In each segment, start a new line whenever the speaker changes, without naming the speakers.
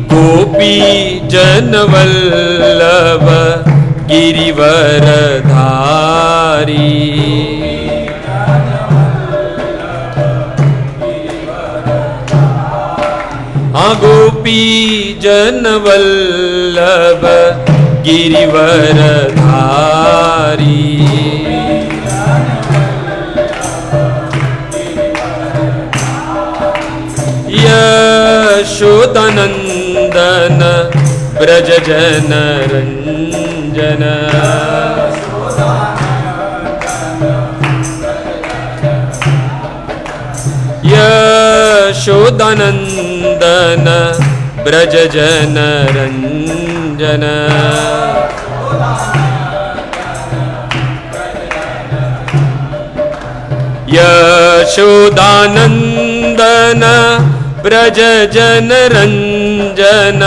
गोपी जनवल्लभ गिरिवरधारी। हाँ गोपी जनवल्लभ गिरिवरधारी। यशोदानंदन ब्रज जन रंजन। यशोदानंदन ब्रज जन रंजन। यशोदानंदन ब्रज जन रंजन।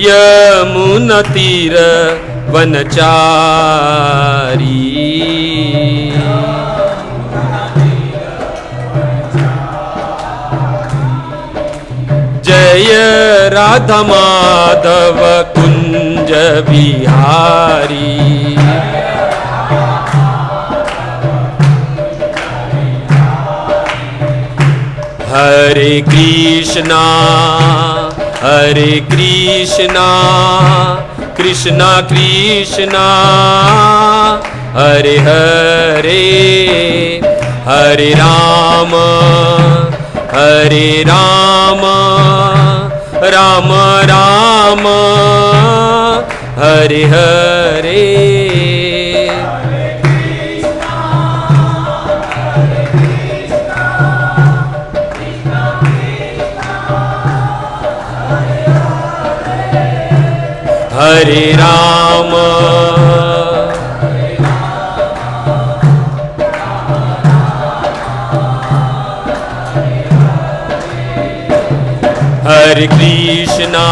यमुना तीर वनचारी। जय राधा माधव कुंज बिहारी। हरे कृष्णा कृष्णा कृष्णा हरे हरे, हरे राम राम राम हरे हरे। हरे राम हरे कृष्णा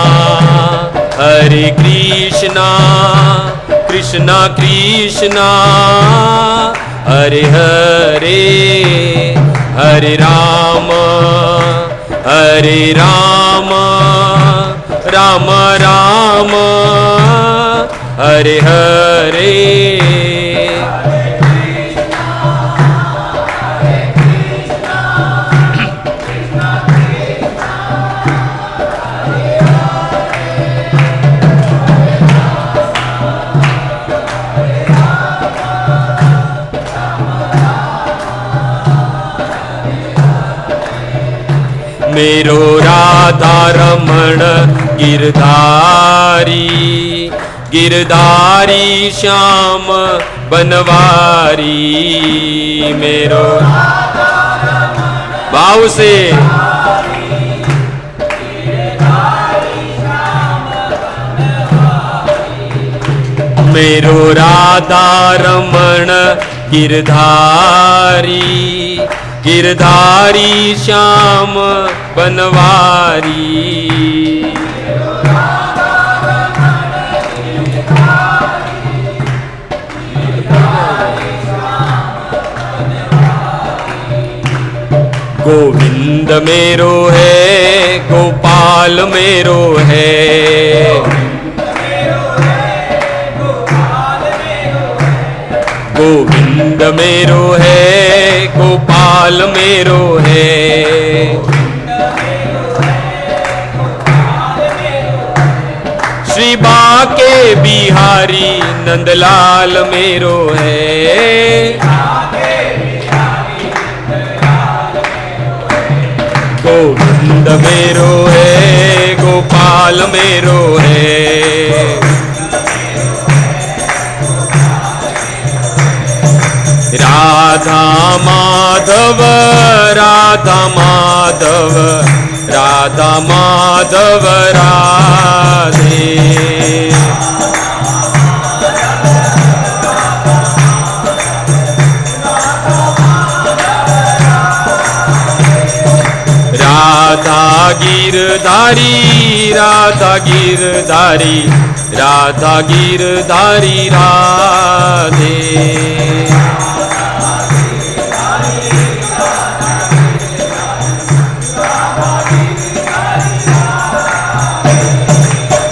कृष्णा कृष्णा हरे हरे, हरे राम राम राम हरे हरे। मेरो राधा रमण गिरधारी, गिरधारी श्याम बनवारी। मेरो भाव से मेरो राधा रमण गिरधारी, गिरधारी श्याम बनवारी। गोविंद मेरो है, गोपाल मेरो है। गोविंद मेरो है, गोपाल मेरो है। श्री बाके बिहारी नंदलाल मेरो है। गोविंद मेरो है, गोपाल मेरो है। राधा माधव राधा माधव राधा माधव राधे। राधा गिरधारी राधा गिरधारी राधा गिरधारी राधे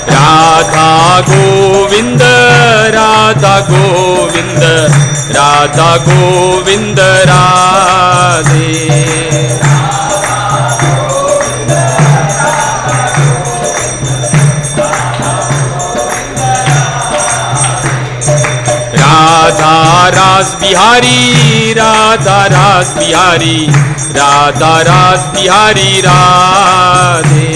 राधा गोविंद राधा गोविंद राधा गोविंद राधे राधा रास बिहारी राधा रास बिहारी राधा रास बिहारी राधे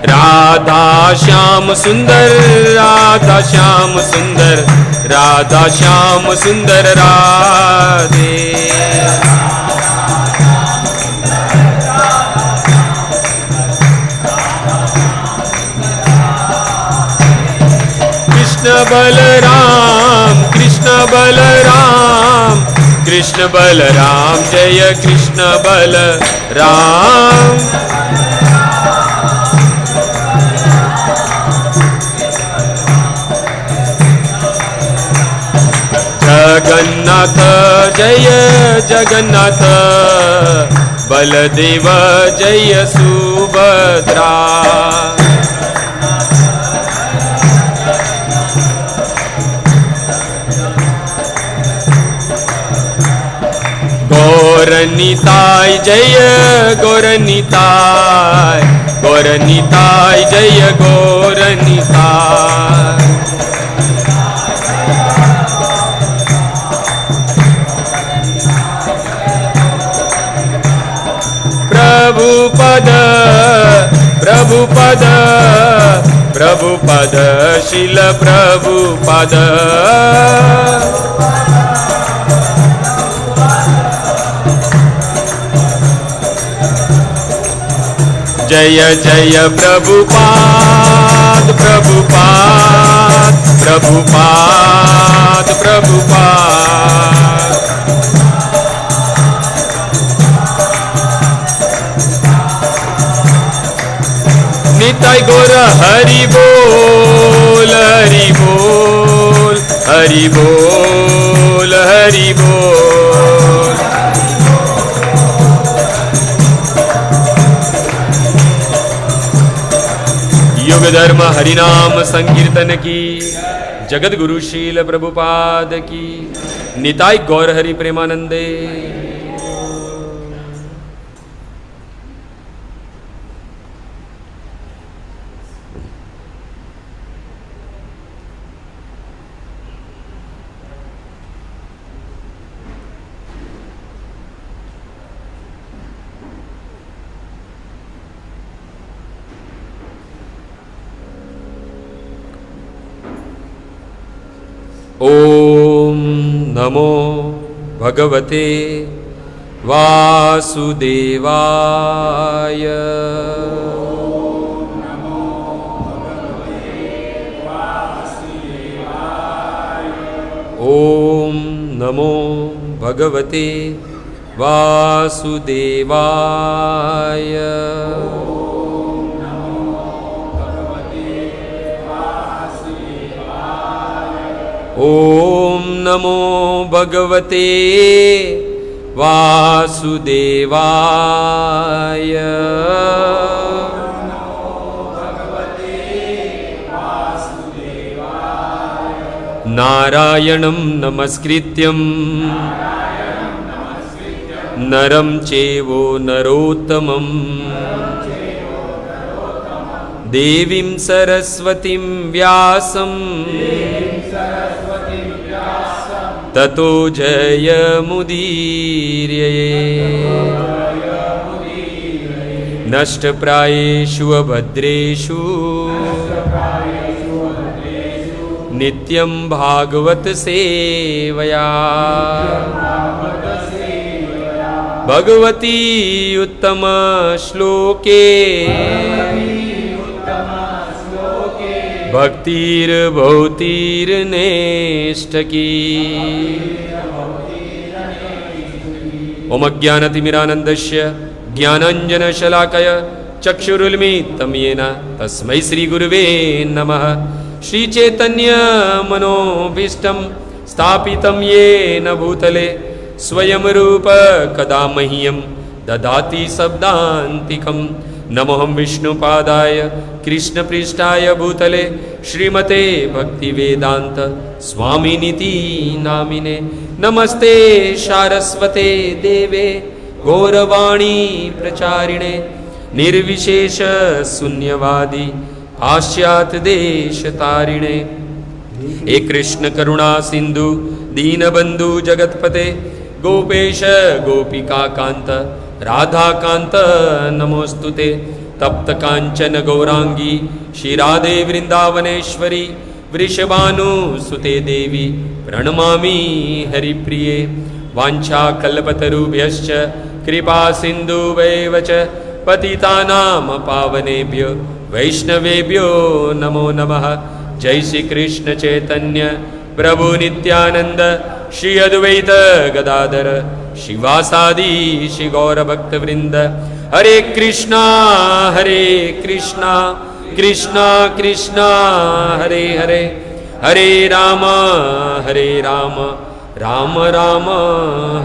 राधा श्याम सुंदर राधा श्याम सुंदर राधा श्याम सुंदर राधे कृष्ण बलराम कृष्ण बलराम जय कृष्ण बलराम जगन्नाथ जय जगन्नाथ बलदेव जय सुभद्रा गौरनिताय जय गौरनिताय गौरनिताय जय गौरनिताय प्रभुपद प्रभुपद प्रभुपद शिल प्रभुपद जय जय प्रभुपाद प्रभुपाद प्रभुपाद प्रभुपाद निताय गौर हरि बोल हरि बोल हरि बोल हरि बोल युग धर्म हरिनाम संकीर्तन की जगत गुरु शील प्रभुपाद की निताय गौर हरि प्रेमानंदे। ओम नमो भगवते वासुदेवाय। ओम नमो भगवते वासुदेवाय। ओम नमो भगवते वासुदेवाय। नारायणं नमस्कृत्यं नरं चैव नरोत्तमं देवीं सरस्वतीं व्यासं ततो जयमुदीरये। नष्टप्रायेषु अभद्रेषु नित्यं भागवत सेवया भगवती उत्तम श्लोके भक्तिर्भौतिर्नेष्ठकी ओम अज्ञानतिमिरानन्दस्य ज्ञानाञ्जनशलाकय चक्षुरुन्मीलितं येन तस्मै श्रीगुरुवे नमः। श्रीचैतन्यमनोभीष्टं स्थापितं येन भूतले स्वयं रूप कदा मह्यं ददाति शब्दान्तिकं। नमोऽहं विष्णुपादाय कृष्णपृष्ठाय भूतले श्रीमते भक्तिवेदान्त स्वामिनिति नामिने। नमस्ते सारस्वते देवे गौरवाणी प्रचारिणे निर्विशेष शून्यवादी पाश्चात्य देश तारिणे। हे कृष्ण करुणा सिंधु दीनबंधु जगतपते गोपेश गोपिका कांत राधा कांत नमोस्तुते। तप्त कांचन गौरांगी श्रीराधे वृंदावनेश्वरी वृषभानुसुते देवी प्रणमामि हरिप्रिये। वाञ्छाकल्पतरुभ्यश्च कृपा सिन्धुभ्येव च पतितानां पावनेभ्यो वैष्णवेभ्यो नमो नमः। जय श्री कृष्ण चैतन्य प्रभु नित्यानंद श्री अद्वैत गदाधर शिवासादि श्री गौर भक्त वृंद। हरे कृष्णा कृष्णा कृष्णा हरे हरे, हरे राम राम राम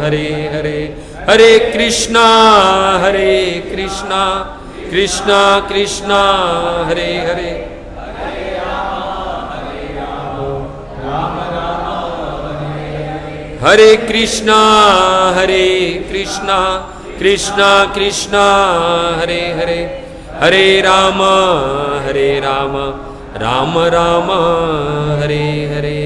हरे हरे। हरे कृष्णा कृष्णा कृष्णा हरे हरे। हरे कृष्णा कृष्णा कृष्णा हरे हरे, हरे राम राम राम हरे हरे।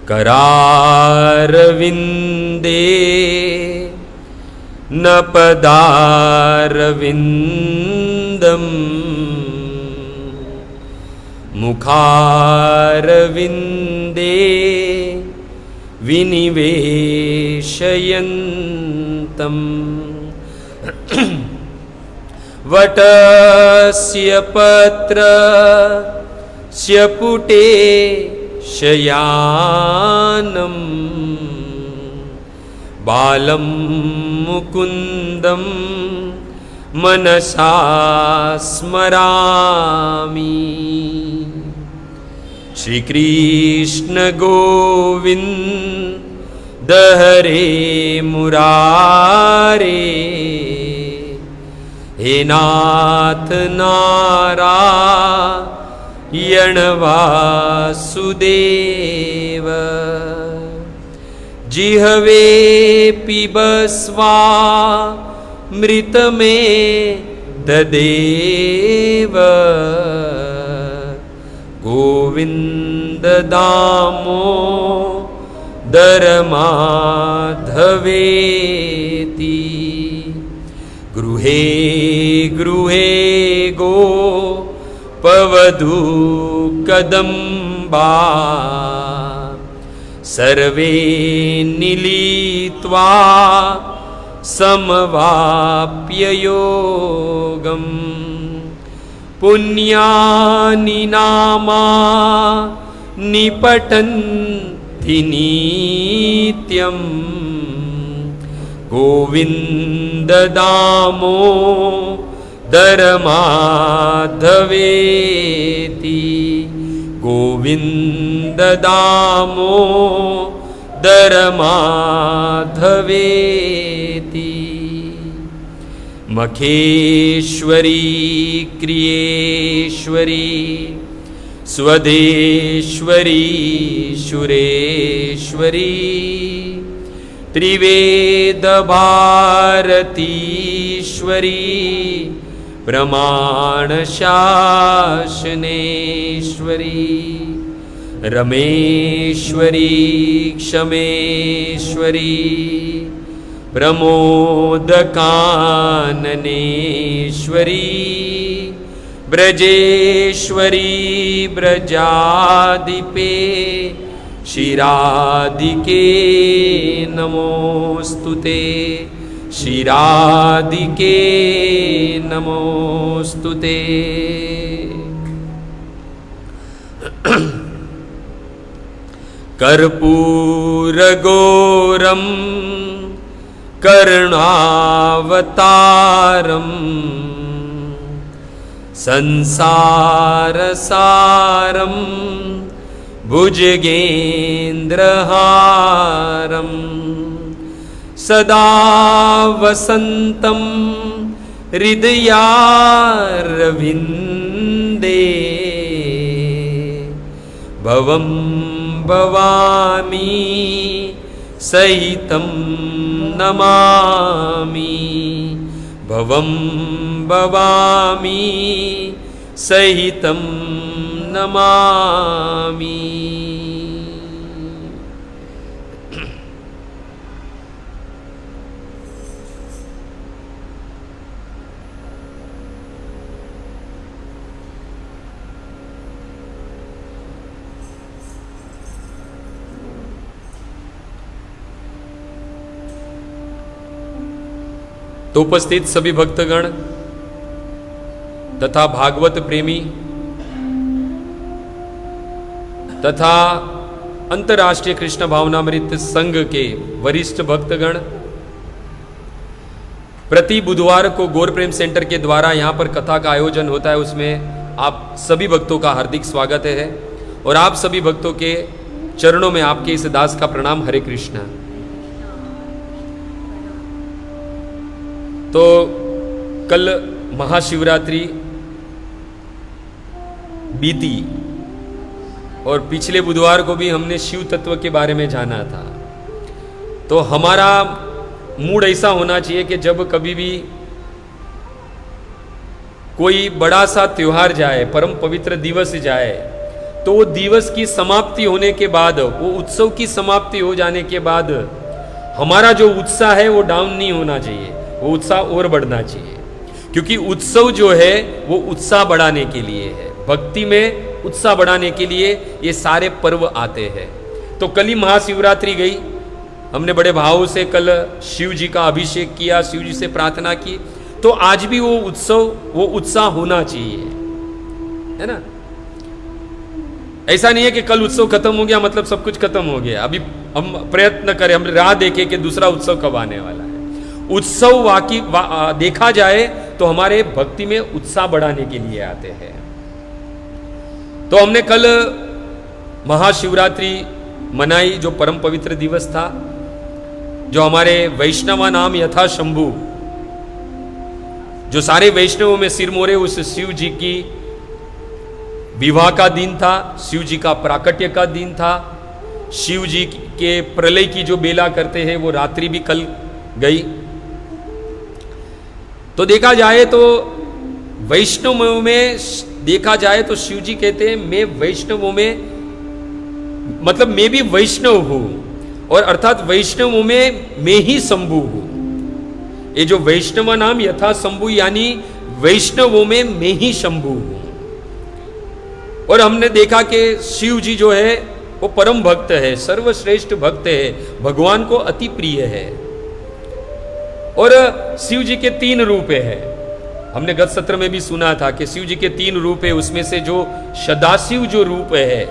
करारविंदे न पदारविंदम मुखारविंदे विनिवेशयन्तम्। वटस्य पत्रस्य पुटे शयानं बालं मुकुन्दं मनसा स्मरामि। श्री कृष्ण गोविंद हरे मुरारे, हे नाथ नारायण वासुदेव। जिह्वे पिबस्वा मृत में ददेव, गोविंद दामोदर माधवेति। गृहे गृहे गोपवधू कदम्बा, सर्वे मिलित्वा समवाप्य योगम्। पुण्यानि नामानि पठन्ति नित्यं, गोविन्द दामोदर माधवेति। गोविन्द दामोदर माधवेति। मखेश्वरी क्रियेश्वरी स्वदेश्वरी सुरेश्वरी, त्रिवेद भारतीश्वरी प्रमाण शासनेश्वरी। रमेश्वरी क्षमेश्वरी प्रमोदकाननेश्वरी। ब्रजेश्वरी ब्रजादिपे शिरादिके नमोस्तुते। क्षीरादिके नमोस्तुते। कर्पूरगौरं करुणावतारं संसारसारं भुजगेन्द्रहारं सदा वसन्तं हृदयारविन्दे भवं भवामि सहितं नमामि, भवं भवामि सहितं नमामि। तो उपस्थित सभी भक्तगण तथा भागवत प्रेमी तथा अंतर्राष्ट्रीय कृष्ण भावनामृत संघ के वरिष्ठ भक्तगण, प्रति बुधवार को गौर प्रेम सेंटर के द्वारा यहाँ पर कथा का आयोजन होता है, उसमें आप सभी भक्तों का हार्दिक स्वागत है और आप सभी भक्तों के चरणों में आपके इस दास का प्रणाम। हरे कृष्णा। तो कल महाशिवरात्रि बीती और पिछले बुधवार को भी हमने शिव तत्व के बारे में जाना था। तो हमारा मूड ऐसा होना चाहिए कि जब कभी भी कोई बड़ा सा त्योहार जाए, परम पवित्र दिवस जाए, तो वो दिवस की समाप्ति होने के बाद, वो उत्सव की समाप्ति हो जाने के बाद हमारा जो उत्साह है वो डाउन नहीं होना चाहिए, वो उत्साह और बढ़ना चाहिए। क्योंकि उत्सव जो है वो उत्साह बढ़ाने के लिए है, भक्ति में उत्साह बढ़ाने के लिए ये सारे पर्व आते हैं। तो कल ही महाशिवरात्रि गई, हमने बड़े भाव से कल शिव जी का अभिषेक किया, शिव जी से प्रार्थना की। तो आज भी वो उत्सव, वो उत्साह होना चाहिए, है ना। ऐसा नहीं है कि कल उत्सव खत्म हो गया मतलब सब कुछ खत्म हो गया। अभी हम प्रयत्न करें, हम राह देखें कि दूसरा उत्सव कब आने वाला है। उत्सव देखा जाए तो हमारे भक्ति में उत्साह बढ़ाने के लिए आते हैं। तो हमने कल महाशिवरात्रि मनाई, जो परम पवित्र दिवस था, जो हमारे वैष्णवा नाम यथा शंभु, जो सारे वैष्णवों में सिर मोरे उस शिव जी की विवाह का दिन था, शिव जी का प्राकट्य का दिन था। शिव जी के प्रलय की जो बेला करते हैं वो रात्रि भी कल गई। तो देखा जाए तो वैष्णवों में देखा जाए तो शिव जी कहते हैं मैं वैष्णवों में, मतलब मैं भी वैष्णव हूं, और अर्थात वैष्णवों में मैं ही शंभु हूं। ये जो वैष्णव नाम यथा शंभु, यानी वैष्णवों में मैं ही शंभु हूं। और हमने देखा कि शिव जी जो है वो परम भक्त है, सर्वश्रेष्ठ भक्त है, भगवान को अति प्रिय है। और शिव जी के 3 रूप है। हमने गत सत्र में भी सुना था कि शिव जी के 3 रूप है, उसमें से जो सदाशिव जो रूप है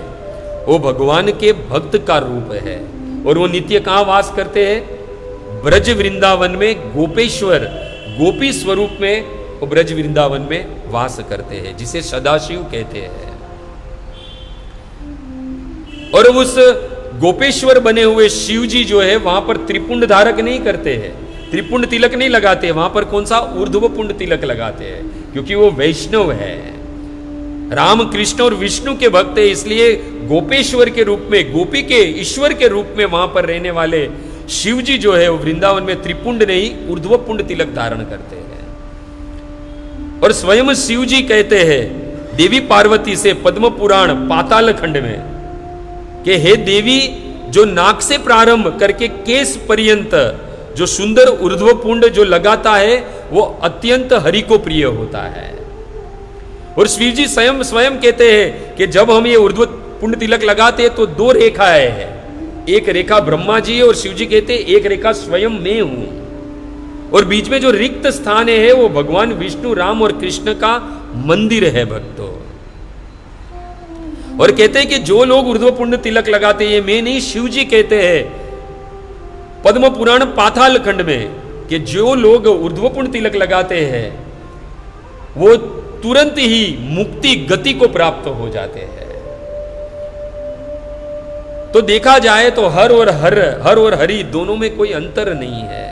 वो भगवान के भक्त का रूप है। और वो नित्य कहाँ वास करते हैं? ब्रज वृंदावन में, गोपेश्वर गोपी स्वरूप में वो ब्रज वृंदावन में वास करते हैं, जिसे सदाशिव कहते हैं। और उस गोपेश्वर बने हुए शिव जी जो है वहां पर त्रिपुंड धारक नहीं करते हैं, त्रिपुंड तिलक नहीं लगाते, वहां पर कौन सा ऊर्ध्व पुंड तिलक लगाते हैं, क्योंकि वो वैष्णव है, राम कृष्ण और विष्णु के भक्त है। इसलिए गोपेश्वर के रूप में, गोपी के ईश्वर के रूप में वहां पर रहने वाले शिव जी जो है वो वृंदावन में त्रिपुंड नहीं ऊर्ध्व पुंड तिलक धारण करते हैं। और स्वयं शिव जी कहते हैं देवी पार्वती से पद्म पुराण पाताल खंड में कि हे देवी, जो नाक से प्रारंभ करके केस पर्यंत जो सुंदर ऊर्ध्व पुंड जो लगाता है वो अत्यंत हरि को प्रिय होता है। और शिव जी स्वयं कहते हैं कि जब हम ये ऊर्ध्व पुंड तिलक लगाते हैं तो 2 रेखाएं हैं, एक रेखा ब्रह्मा जी और शिव जी कहते हैं एक रेखा स्वयं मैं हूं। और बीच में जो रिक्त स्थान है वो भगवान विष्णु, राम और कृष्ण का मंदिर है भक्तों। और कहते हैं कि जो लोग ऊर्ध्वपुंड तिलक लगाते हैं, मैं नहीं, शिव जी कहते हैं पद्म पुराण पाताल खंड में, कि जो लोग ऊर्ध्वपुंड तिलक लगाते हैं वो तुरंत ही मुक्ति गति को प्राप्त हो जाते हैं। तो देखा जाए तो हर और हरि दोनों में कोई अंतर नहीं है।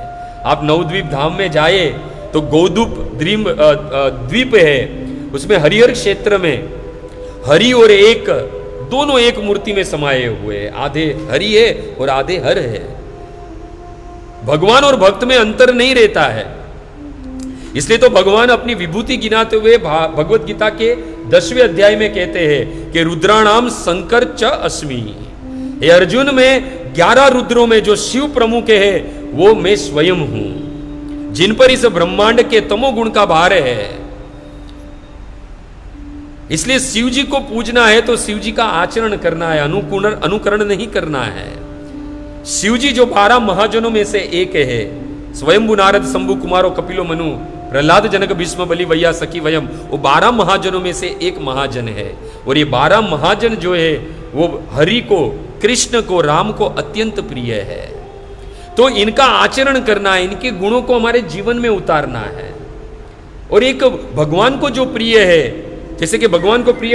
आप नवद्वीप धाम में जाए तो गौदूप द्वीप है, उसमें हरिहर क्षेत्र में हरि और एक दोनों एक मूर्ति में समाये हुए, आधे हरि है और आधे हर है। भगवान और भक्त में अंतर नहीं रहता है। इसलिए तो भगवान अपनी विभूति गिनाते हुए भगवत गीता के 10वें अध्याय में कहते हैं कि रुद्राणाम शंकर च अस्मि। हे अर्जुन, में 11 रुद्रों में जो शिव प्रमुख है वो मैं स्वयं हूं, जिन पर इस ब्रह्मांड के तमोगुण का भार है। इसलिए शिव जी को पूजना है तो शिव जी का आचरण करना है, अनुकरण नहीं करना है। शिव जी जो 12 महाजनों में से एक है, स्वयंभु नारद शंभु कुमारो कपिलो मनु प्रहलाद जनक भीष्म बलि वैया सखी वयम, वो 12 महाजनों में से एक महाजन है। और ये 12 महाजन जो है वो हरि को, कृष्ण को, राम को अत्यंत प्रिय है। तो इनका आचरण करना है, इनके गुणों को हमारे जीवन में उतारना है। और एक भगवान को जो प्रिय है, जैसे कि भगवान को प्रिय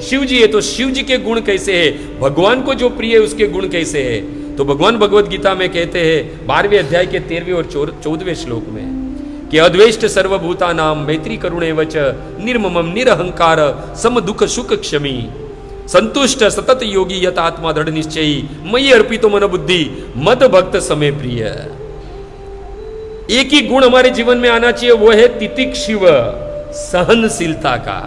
शिव जी है, तो शिव जी के गुण कैसे है, भगवान को जो प्रिय है उसके गुण कैसे है। तो भगवान भगवत गीता में कहते हैं 12वें अध्याय के 13वें और 14वें श्लोक में कि अद्वेष्ट सर्वभूता नाम मैत्री करुणे वच निर्ममम निरहंकार सम दुख सुख क्षमी संतुष्ट सतत योगी यत आत्मा दृढ़ निश्चयी मयि अर्पितो मन बुद्धि मद भक्त समय प्रिय। एक ही गुण हमारे जीवन में आना चाहिए, वो है तितिक्षिव, सहनशीलता का।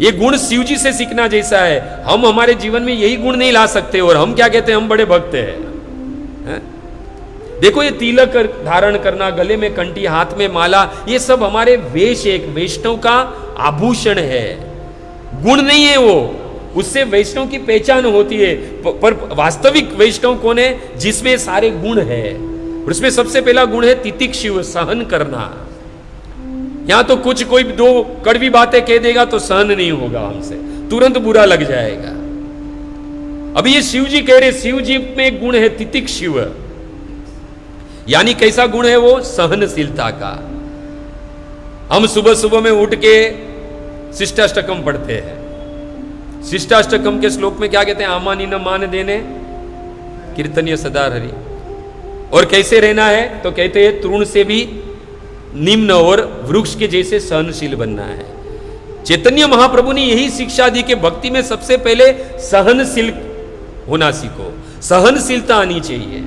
ये गुण शिव जी से सीखना जैसा है। हम हमारे जीवन में यही गुण नहीं ला सकते और हम क्या कहते हैं, हम बड़े भक्त हैं। देखो ये तिलक धारण करना, गले में कंठी, हाथ में माला, ये सब हमारे वेश, एक वैष्णव का आभूषण है, गुण नहीं है वो। उससे वैष्णव की पहचान होती है। पर वास्तविक वैष्णव कौन है, जिसमें सारे गुण है। और उसमें सबसे पहला गुण है तितिक्षिव, सहन करना। यहां तो कुछ कोई 2 कड़वी बातें कह देगा तो सहन नहीं होगा हमसे, तुरंत बुरा लग जाएगा। अभी ये शिव जी कह रहे, शिव जी में एक गुण है तितिक्षिव, यानी कैसा गुण है वो, सहनशीलता का। हम सुबह सुबह में उठ के शिष्टाष्टकम पढ़ते हैं। शिष्टाष्टकम के श्लोक में क्या कहते हैं, आमानी न मान देने कीर्तनीय सदा हरि। और कैसे रहना है, तो कहते हैं तृण से भी निम्न और वृक्ष के जैसे सहनशील बनना है। चैतन्य महाप्रभु ने यही शिक्षा दी कि भक्ति में सबसे पहले सहनशील होना सीखो, सहनशीलता आनी चाहिए।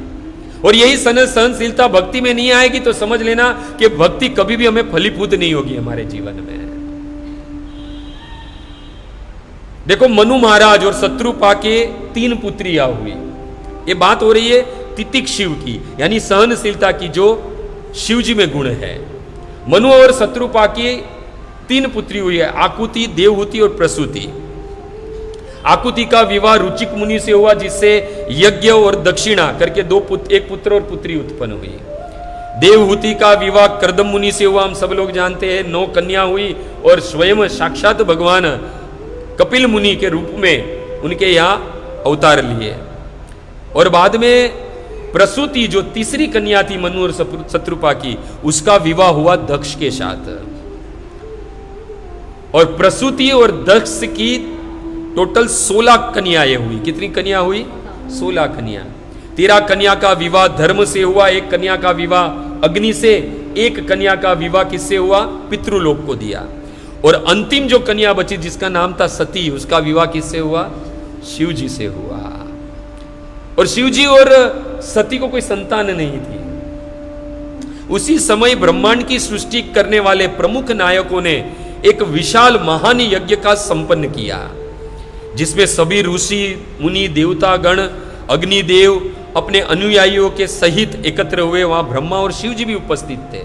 और यही सहनशीलता भक्ति में नहीं आएगी तो समझ लेना कि भक्ति कभी भी हमें फलीभूत नहीं होगी हमारे जीवन में। देखो मनु महाराज और शत्रुपा के 3 पुत्रियां हुई। ये बात हो रही है तितिक्षिव की, यानी सहनशीलता की, जो शिव जी में गुण है। मनु और शत्रुपा की 3 पुत्री हुई है, आकुति, देवहूति और प्रसूति। आकुति का विवाह रुचिक मुनि से हुआ, जिससे यज्ञ और दक्षिणा करके एक पुत्र और पुत्री उत्पन्न हुई। देवहूति का विवाह कर्दम मुनि से हुआ, हम सब लोग जानते हैं, 9 कन्या हुई और स्वयं साक्षात भगवान कपिल मुनि के रूप में उनके यहाँ अवतार लिए। और बाद में प्रसूति जो तीसरी कन्या थी मनु और शत्रुपा की, उसका विवाह हुआ दक्ष के साथ। और प्रसूति और दक्ष की टोटल 16 कन्याएं हुई। कितनी कन्या हुई? 16 कन्या। 13 कन्या का विवाह धर्म से हुआ, 1 कन्या का विवाह अग्नि से, 1 कन्या का विवाह किससे हुआ? पितृलोक को दिया। और अंतिम जो कन्या बची जिसका नाम था सती, उसका विवाह किससे हुआ? शिव जी से हुआ। और शिव जी और सती को कोई संतान नहीं थी। उसी समय ब्रह्मांड की सृष्टि करने वाले प्रमुख नायकों ने एक विशाल महान यज्ञ का संपन्न किया, जिसमें सभी ऋषि मुनि देवता गण अग्निदेव अपने अनुयायियों के सहित एकत्र हुए। वहां ब्रह्मा और शिव जी भी उपस्थित थे।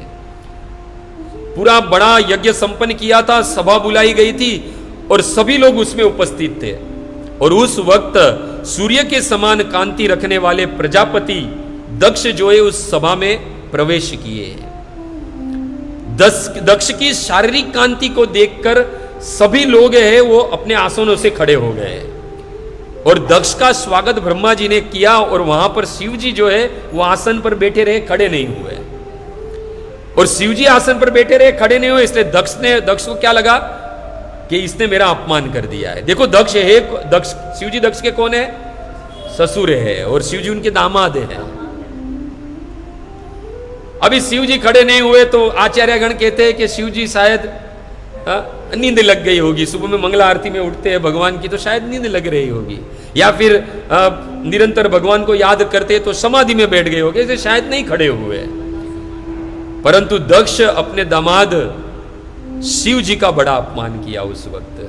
पूरा बड़ा यज्ञ संपन्न किया था, सभा बुलाई गई थी और सभी लोग उसमें उपस्थित थे। और उस वक्त सूर्य के समान कांति रखने वाले प्रजापति दक्ष जो है उस सभा में प्रवेश किए। दक्ष की शारीरिक कांति को देखकर सभी लोग हैं वो अपने आसनों से खड़े हो गए और दक्ष का स्वागत ब्रह्मा जी ने किया और वहां पर शिव जी जो है वो आसन पर बैठे रहे, खड़े नहीं हुए। और शिव जी आसन पर बैठे रहे, खड़े नहीं हुए, इसलिए दक्ष को क्या लगा कि इसने मेरा अपमान कर दिया है। देखो दक्ष शिव जी दक्ष के कौन है? ससुर है और शिव जी उनके दामाद है। अभी शिव जी खड़े नहीं हुए तो आचार्यगण कहते हैं कि शिव जी शायद नींद लग गई होगी। सुबह में मंगला आरती में उठते हैं भगवान की तो शायद नींद लग रही होगी, या फिर निरंतर भगवान को याद करते तो समाधि में बैठ गए होंगे, इसलिए शायद नहीं खड़े हुए। परंतु दक्ष अपने दामाद शिव जी का बड़ा अपमान किया उस वक्त,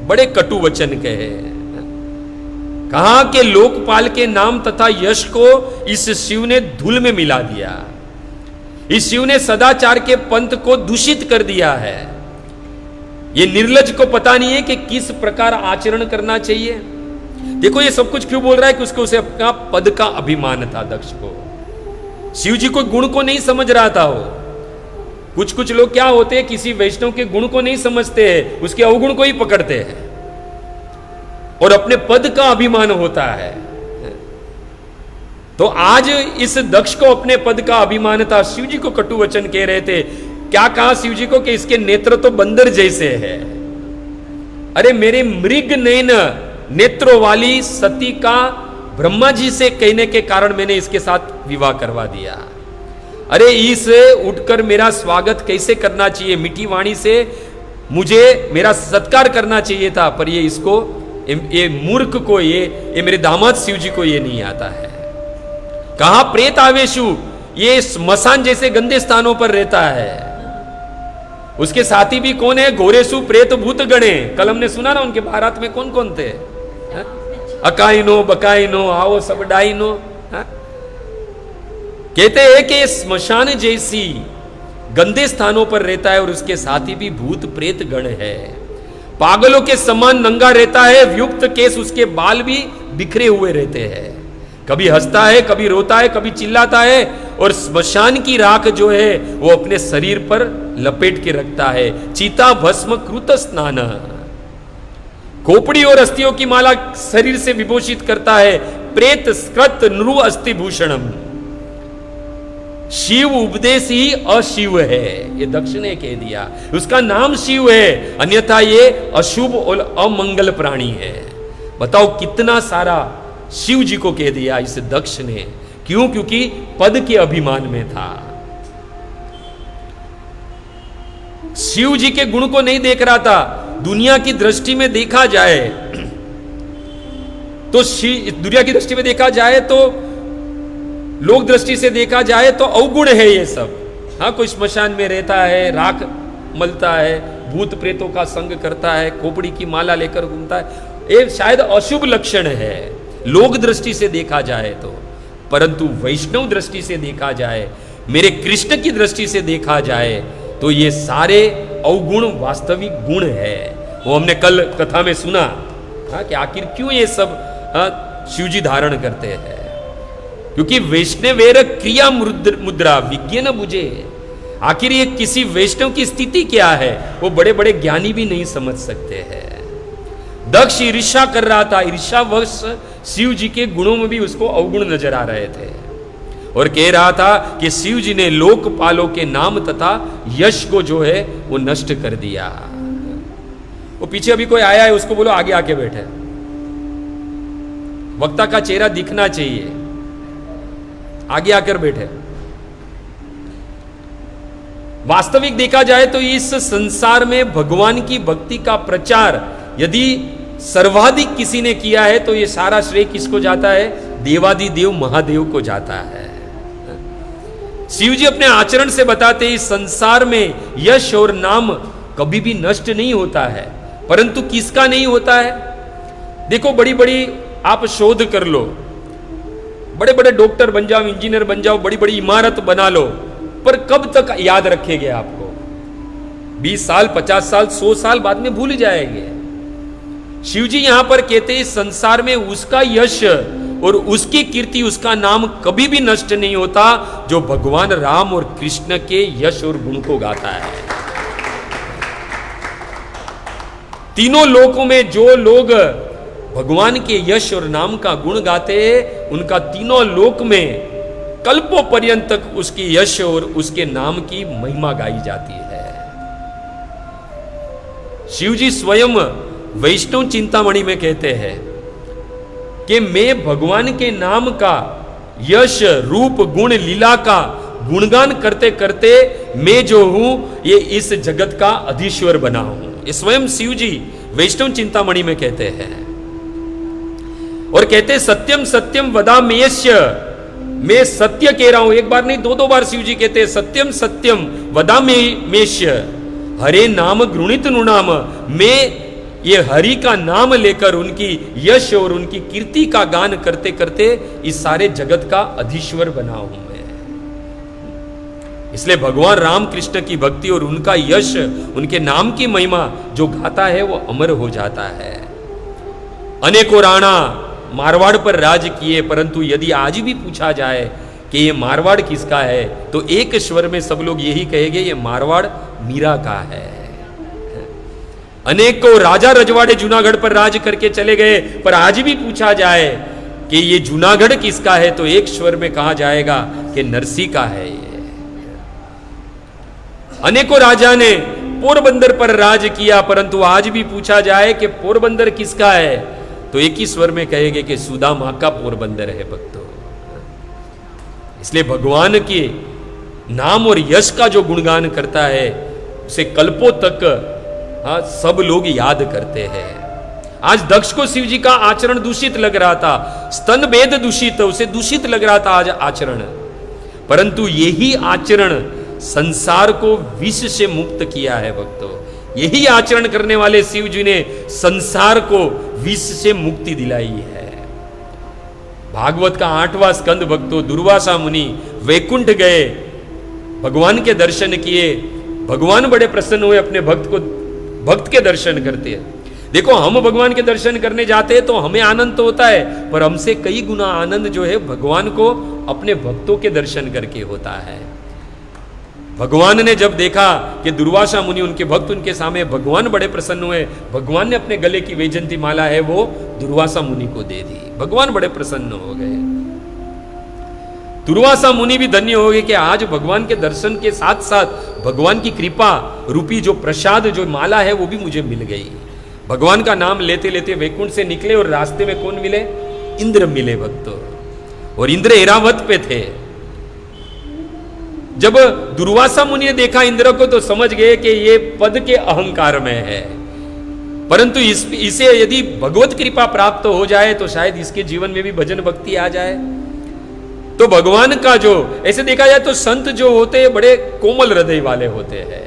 बड़े कटु वचन कहे। कहा कि लोकपाल के नाम तथा यश को इस शिव ने धूल में मिला दिया। इस शिव ने सदाचार के पंथ को दूषित कर दिया है। ये निर्लज को पता नहीं है कि किस प्रकार आचरण करना चाहिए। देखो ये सब कुछ क्यों बोल रहा है कि उसको उसे अपना पद का अभिमान था। दक्ष को शिव जी को गुण को नहीं समझ रहा था वो। कुछ लोग क्या होते हैं, किसी वैष्णव के गुण को नहीं समझते हैं, उसके अवगुण को ही पकड़ते हैं और अपने पद का अभिमान होता है। तो आज इस दक्ष को अपने पद का अभिमान था। शिव जी को कटु वचन कह रहे थे। क्या कहा शिव जी को कि इसके नेत्र तो बंदर जैसे है। अरे मेरे मृग नयन नेत्रों वाली सती का ब्रह्मा जी से कहने के कारण मैंने इसके साथ विवाह करवा दिया। अरे इसे उठकर मेरा स्वागत कैसे करना चाहिए, मीठी वाणी से मुझे मेरा सत्कार करना चाहिए था, पर ये इसको ये मूर्ख को ये मेरे दामाद शिव जी को ये नहीं आता है। कहा प्रेत आवेशु, ये स्मशान जैसे गंदे स्थानों पर रहता है। उसके साथी भी कौन है? घोरेशु प्रेत भूत गणे। कल हमने सुना ना उनके बारात में कौन कौन थे? अकाइनो बकाइनो आओ सब डाइनो। कहते हैं कि स्मशान जैसी गंदे स्थानों पर रहता है और उसके साथी भी भूत प्रेत गण है। पागलों के समान नंगा रहता है, व्युक्त केस उसके बाल भी बिखरे हुए रहते हैं। कभी हंसता है, कभी रोता है, कभी चिल्लाता है और स्मशान की राख जो है वो अपने शरीर पर लपेट के रखता है। चीता भस्म कृत स्नान, खोपड़ी और अस्थियों की माला शरीर से विभूषित करता है। प्रेत स्कृत नृ अस्थि भूषणम, शिव उपदेश ही अशिव है, ये दक्ष ने कह दिया। उसका नाम शिव है, अन्यथा ये अशुभ और अमंगल प्राणी है। बताओ कितना सारा शिव जी को कह दिया इस दक्ष ने। क्यों? क्योंकि पद के अभिमान में था। शिव जी के गुण को नहीं देख रहा था। दुनिया की दृष्टि में देखा जाए तो दुनिया की दृष्टि में देखा जाए तो लोक दृष्टि से देखा जाए तो अवगुण है ये सब। हाँ, कोई श्मशान में रहता है, राख मलता है, भूत प्रेतों का संग करता है, खोपड़ी की माला लेकर घूमता है, ये शायद अशुभ लक्षण है लोक दृष्टि से देखा जाए तो। परंतु वैष्णव दृष्टि से देखा जाए, मेरे कृष्ण की दृष्टि से देखा जाए तो ये सारे अवगुण वास्तविक गुण है। वो हमने कल कथा में सुना कि आखिर क्यों ये सब शिवजी धारण करते हैं। क्योंकि वैष्णवेर क्रिया मुद्रा विज्ञ न बुझे। आखिर ये किसी वैष्णव की स्थिति क्या है वो बड़े बड़े ज्ञानी भी नहीं समझ सकते हैं। दक्ष ईर्ष्या कर रहा था, ईर्ष्यावश शिव जी के गुणों में भी उसको अवगुण नजर आ रहे थे और कह रहा था कि शिव जी ने लोकपालों के नाम तथा यश को जो है वो नष्ट कर दिया। वो पीछे अभी कोई आया है, उसको बोलो आगे आके बैठे। वक्ता का चेहरा दिखना चाहिए, आगे आकर बैठे। वास्तविक देखा जाए तो इस संसार में भगवान की भक्ति का प्रचार यदि सर्वाधिक किसी ने किया है तो ये सारा श्रेय किसको जाता है? देवादिदेव महादेव को जाता है। शिव जी अपने आचरण से बताते हैं इस संसार में यश और नाम कभी भी नष्ट नहीं होता है, परंतु किसका नहीं होता है? देखो बड़ी बड़ी आप शोध कर लो, बड़े बड़े डॉक्टर बन जाओ, इंजीनियर बन जाओ, बड़ी बड़ी इमारत बना लो, पर कब तक याद रखेंगे आपको? 20 साल 50 साल 100 साल बाद में भूल जाएंगे। शिव जी यहां पर कहते हैं संसार में उसका यश और उसकी कीर्ति, उसका नाम कभी भी नष्ट नहीं होता, जो भगवान राम और कृष्ण के यश और गुण को गाता है। तीनों लोकों में जो लोग भगवान के यश और नाम का गुण गाते हैं, उनका तीनों लोक में कल्पों पर्यंत तक उसकी यश और उसके नाम की महिमा गाई जाती है। शिव जी स्वयं वैष्णव चिंतामणि में कहते हैं कि मैं भगवान के नाम का यश, रूप, गुण, लीला का गुणगान करते करते मैं जो हूं ये इस जगत का अधीश्वर बना हूं। ये स्वयं शिव जी वैष्णव चिंतामणि में कहते हैं। और कहते सत्यम सत्यम वदाम्यस्य, मैं सत्य कह रहा हूं। एक बार नहीं, दो बार शिव जी कहते हैं सत्यम सत्यम वदाम्यस्य हरे नाम गृणीत नृणाम, मैं ये हरि का नाम लेकर उनकी यश और उनकी कीर्ति का गान करते करते इस सारे जगत का अधीश्वर बना हूं मैं। इसलिए भगवान राम कृष्ण की भक्ति और उनका यश, उनके नाम की महिमा जो गाता है वो अमर हो जाता है। अनेकों राणा मारवाड़ पर राज किए, परंतु यदि आज भी पूछा जाए कि ये मारवाड़ किसका है, तो एक स्वर में सब लोग यही कहेंगे ये मारवाड़ मीरा का है। अनेकों राजा रजवाड़े जूनागढ़ पर राज करके चले गए, पर आज भी पूछा जाए कि ये जूनागढ़ किसका है, तो एक स्वर में कहा जाएगा कि नरसी का है ये। अनेकों राजा ने पोरबंदर पर राज किया, परंतु आज भी पूछा जाए कि पोरबंदर किसका है, तो एक ही स्वर में कहेंगे कि सुदामा का पोरबंदर है भक्तों। इसलिए भगवान के नाम और यश का जो गुणगान करता है उसे कल्पों तक सब लोग याद करते हैं। आज दक्ष को शिव जी का आचरण दूषित लग रहा था, स्तन भेद दूषित, उसे दूषित लग रहा था आज आचरण, परंतु यही आचरण संसार को विष से मुक्त किया है भक्तों। यही आचरण करने वाले शिव जी ने संसार को विष से मुक्ति दिलाई है। भागवत का 8वां स्कंद भक्तों, दुर्वासा मुनि वैकुंठ गए, भगवान के दर्शन किए, भगवान बड़े प्रसन्न हुए अपने भक्त के दर्शन करते हैं। देखो हम भगवान के दर्शन करने जाते हैं तो हमें आनंद तो होता है, पर हमसे कई गुना आनंद जो है भगवान को अपने भक्तों के दर्शन करके होता है। भगवान ने जब देखा कि दुर्वासा मुनि उनके भक्त उनके सामने, भगवान बड़े प्रसन्न हुए, भगवान ने अपने गले की वैजंती माला है वो दुर्वासा मुनि को दे दी, भगवान बड़े प्रसन्न हो गए। दुर्वासा मुनि भी धन्य हो गए कि आज भगवान के दर्शन के साथ साथ भगवान की कृपा रूपी जो प्रसाद जो माला है वो भी मुझे मिल गई। भगवान का नाम लेते लेते वैकुंठ से निकले और रास्ते में कौन मिले? इंद्र मिले भक्तों, और इंद्र ऐरावत पे थे। जब दुर्वासा मुनि ने देखा इंद्र को तो समझ गए कि ये पद के अहंकार में है, परंतु इसे यदि भगवत कृपा प्राप्त हो जाए तो शायद इसके जीवन में भी भजन भक्ति आ जाए। तो भगवान का जो ऐसे देखा जाए तो संत जो होते हैं बड़े कोमल हृदय वाले होते हैं,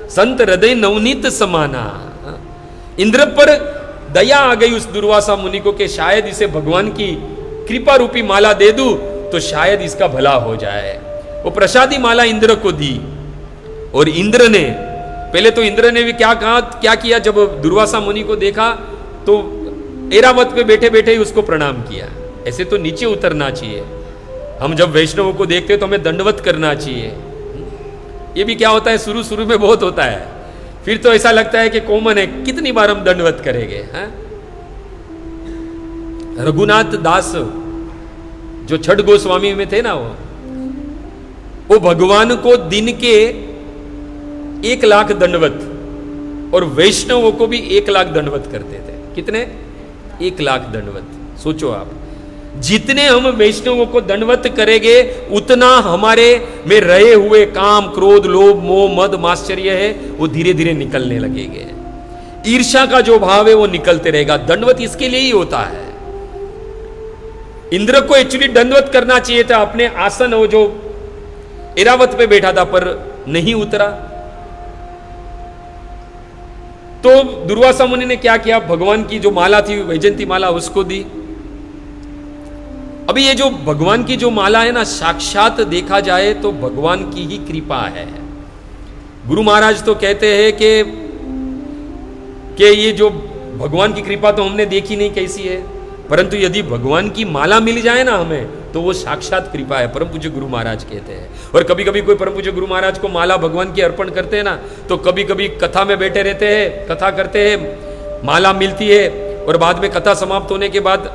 संत हृदय नवनीत समाना। इंद्र पर दया आ गई उस दुर्वासा मुनि को कि शायद इसे भगवान की कृपा रूपी माला दे दूं तो शायद इसका भला हो जाए। वो प्रसादी माला इंद्र को दी, और इंद्र ने पहले तो इंद्र ने भी क्या किया, जब दुर्वासा मुनि को देखा तो ऐरावत पे बैठे बैठे ही उसको प्रणाम किया। ऐसे तो नीचे उतरना चाहिए, हम जब वैष्णवों को देखते तो हमें दंडवत करना चाहिए। ये भी क्या होता है, शुरू शुरू में बहुत होता है, फिर तो ऐसा लगता है कि कॉमन है, कितनी बार हम दंडवत करेंगे। रघुनाथ दास जो छठ गोस्वामी में थे ना, वो भगवान को दिन के 1 लाख दंडवत और वैष्णवों को भी 1 लाख दंडवत करते थे। कितने? 1 लाख दंडवत। सोचो आप, जितने हम वैष्णवों को दंडवत करेंगे उतना हमारे में रहे हुए काम, क्रोध, लोभ, मोह, मद, माश्चर्य है वो धीरे धीरे निकलने लगेंगे। ईर्ष्या का जो भाव है वो निकलते रहेगा। दंडवत इसके लिए ही होता है। इंद्र को एक्चुअली दंडवत करना चाहिए था, अपने आसन वो जो ऐरावत पे बैठा था पर नहीं उतरा। तो दुर्वासा मुनि ने क्या किया, भगवान की जो माला थी वैजंती माला उसको दी। अभी ये जो भगवान की जो माला है ना, साक्षात देखा जाए तो भगवान की ही कृपा है। गुरु महाराज तो कहते हैं कि ये जो भगवान की कृपा तो हमने देखी नहीं कैसी है, परंतु यदि भगवान की माला मिल जाए ना हमें, तो वो साक्षात कृपा है, परम पूज्य गुरु महाराज कहते हैं। और कभी कभी कोई परम पूज्य गुरु महाराज को माला भगवान की अर्पण करते हैं ना, तो कभी कभी कथा में बैठे रहते हैं, कथा करते हैं, माला मिलती है, और बाद में कथा समाप्त होने के बाद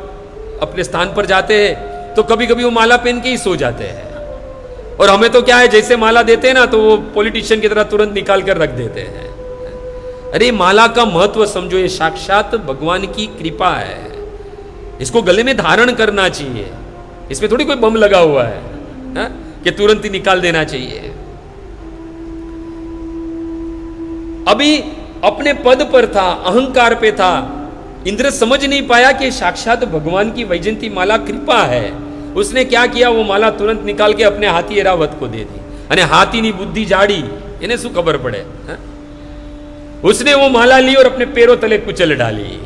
अपने स्थान पर जाते हैं, तो कभी कभी वो माला पहन के ही सो जाते हैं। और हमें तो क्या है, जैसे माला देते हैं ना, तो वो पॉलिटिशियन की तरह तुरंत निकाल कर रख देते हैं। अरे माला का महत्व समझो, ये साक्षात भगवान की कृपा है, इसको गले में धारण करना चाहिए, इसमें थोड़ी कोई बम लगा हुआ है, कि तुरंत ही निकाल देना चाहिए। अभी अपने पद पर था, अहंकार पे था, इंद्र समझ नहीं पाया कि साक्षात भगवान की वैजयंती माला कृपा है। उसने क्या किया, वो माला तुरंत निकाल के अपने हाथी एरावत को दे दी। अने हाथीनी बुद्धि जाड़ी, इन्हें शू खबर पड़े। उसने वो माला ली और अपने पैरों तले कुचल डाली।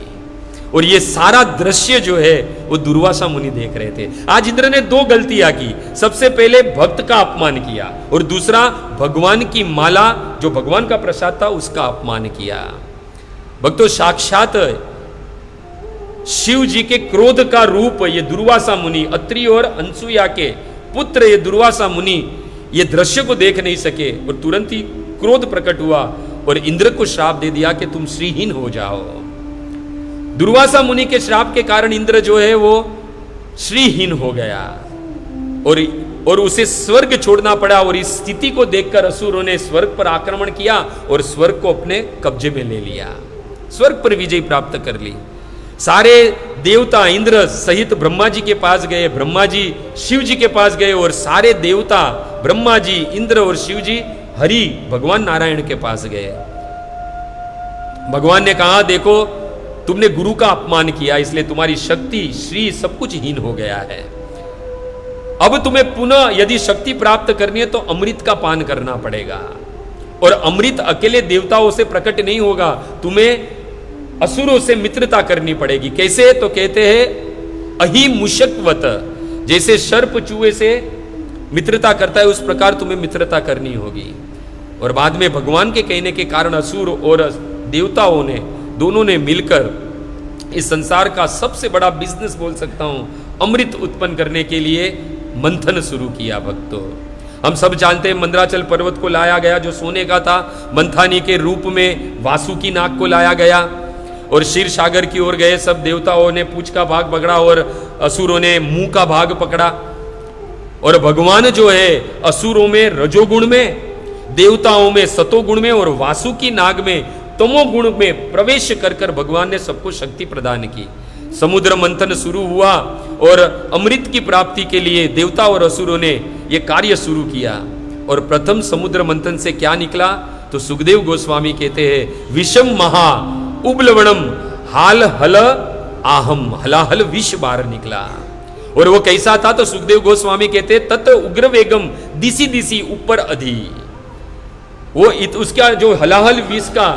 और ये सारा दृश्य जो है वो दुर्वासा मुनि देख रहे थे। आज इंद्र ने दो गलतियां की, सबसे पहले भक्त का अपमान किया, और दूसरा भगवान की माला जो भगवान का प्रसाद था उसका अपमान किया। भक्तों, साक्षात शिव जी के क्रोध का रूप ये दुर्वासा मुनि, अत्रि और अनसुया के पुत्र ये दुर्वासा मुनि ये दृश्य को देख नहीं सके, और तुरंत ही क्रोध प्रकट हुआ और इंद्र को श्राप दे दिया कि तुम श्रीहीन हो जाओ। दुर्वासा मुनि के श्राप के कारण इंद्र जो है वो श्रीहीन हो गया, और उसे स्वर्ग छोड़ना पड़ा। और इस स्थिति को देखकर असुरों ने स्वर्ग पर आक्रमण किया और स्वर्ग को अपने कब्जे में ले लिया, स्वर्ग पर विजय प्राप्त कर ली। सारे देवता इंद्र सहित ब्रह्मा जी के पास गए, ब्रह्मा जी शिव जी के पास गए, और सारे देवता ब्रह्मा जी, इंद्र और शिव जी हरि भगवान नारायण के पास गए। भगवान ने कहा, देखो तुमने गुरु का अपमान किया, इसलिए तुम्हारी शक्ति श्री सब कुछ हीन हो गया है। अब तुम्हें पुनः यदि शक्ति प्राप्त करनी है तो अमृत का पान करना पड़ेगा, और अमृत अकेले देवताओं से प्रकट नहीं होगा, तुम्हें असुरों से मित्रता करनी पड़ेगी। कैसे? तो कहते हैं अहिमुषकवत, जैसे सर्प चूहे से मित्रता करता है उस प्रकार तुम्हें मित्रता करनी होगी। और बाद में भगवान के कहने के कारण असुर और देवताओं ने दोनों ने मिलकर इस संसार का सबसे बड़ा बिजनेस बोल सकता हूं, अमृत उत्पन्न करने के लिए मंथन शुरू किया। भक्तों, हम सब जानते हैं मंदराचल पर्वत को लाया गया जो सोने का था, मंथानी के रूप में वासुकी नाग को लाया गया, और क्षीर सागर की ओर गए। सब देवताओं ने पूंछ का भाग पकड़ा और असुरों ने मुंह का भाग पकड़ा। और भगवान जो है असुरों में रजोगुण में, देवताओं में सतोगुण में, और वासुकी नाग में तमोगुण में प्रवेश कर कर भगवान ने सबको शक्ति प्रदान की। समुद्र मंथन शुरू हुआ और अमृत की प्राप्ति के लिए देवता और असुरों ने यह कार्य शुरू किया। और प्रथम समुद्र मंथन से क्या निकला? तो सुखदेव गोस्वामी कहते हैं, विषम महा उबलवणम हाल हल आहम, हलाहल विष बार निकला। और वो कैसा था? तो सुखदेव गोस्वामी कहते हैं, तत् उग्र वेगम दिसी दिसी ऊपर अधि। वो उसका जो हलाहल विष का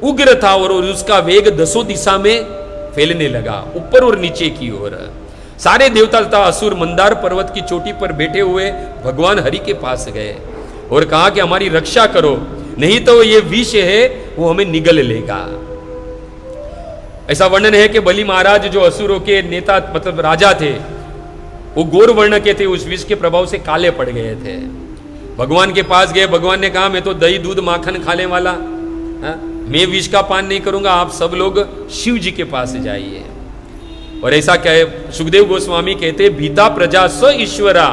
उग्र था और उसका वेग दसों दिशा में फैलने लगा, ऊपर और नीचे की ओर। सारे देवता तथा असुर मंदार पर्वत की चोटी पर बैठे हुए भगवान हरि के पास गए और कहा कि हमारी रक्षा करो, नहीं तो ये विष है वो हमें निगल लेगा। ऐसा वर्णन है कि बलि महाराज जो असुरों के नेता मतलब राजा थे, वो गौर वर्ण के थे, उस विष के प्रभाव से काले पड़ गए थे। भगवान के पास गए, भगवान ने कहा, मैं तो दही दूध माखन खाने वाला, मैं विष का पान नहीं करूंगा, आप सब लोग शिव जी के पास जाइए। और ऐसा क्या है? सुखदेव गोस्वामी कहते, भीता प्रजा स ईश्वरा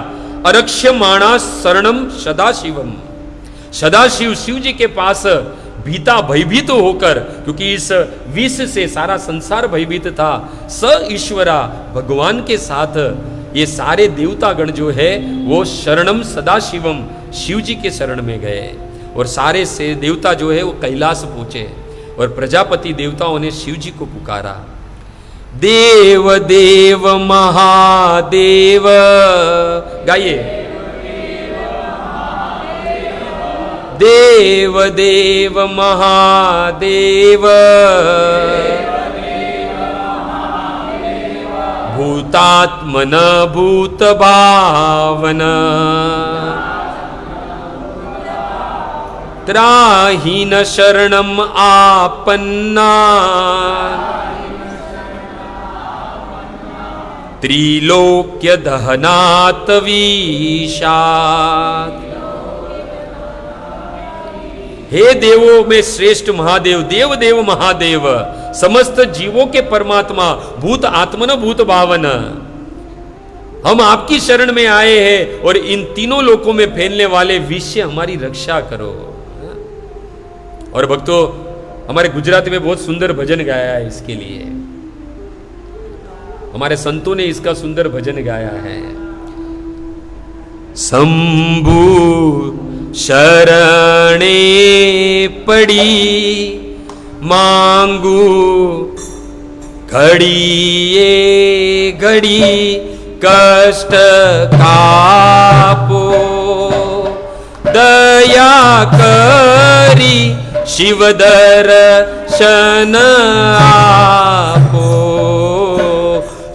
अरक्ष्यमाणा शरणम सदाशिवम। सदाशिव शिव जी के पास भीता भयभीत होकर, क्योंकि इस विष से सारा संसार भयभीत था, स ईश्वरा भगवान के साथ ये सारे देवतागण जो है वो शरणम सदाशिवम शिव जी के शरण में गए। और सारे से देवता जो है वो कैलाश पहुंचे और प्रजापति देवताओं ने शिव जी को पुकारा। देव देव महादेव, गाइए, देव देव महादेव, भूतात्मन भूत भावन, त्राहीन शरणम आपन्ना, त्रिलोक्य दहनात् विशात्। हे देवों में श्रेष्ठ महादेव, देव देव महादेव, समस्त जीवों के परमात्मा, भूत आत्मन भूत भावन, हम आपकी शरण में आए हैं और इन तीनों लोकों में फैलने वाले विष से हमारी रक्षा करो। और भक्तों, हमारे गुजराती में बहुत सुंदर भजन गाया है इसके लिए, हमारे संतों ने इसका सुंदर भजन गाया है। शंभु शरणे पड़ी मांगू घड़िए घड़ी कष्ट कापो, दया करी शिव दर्शन आपो।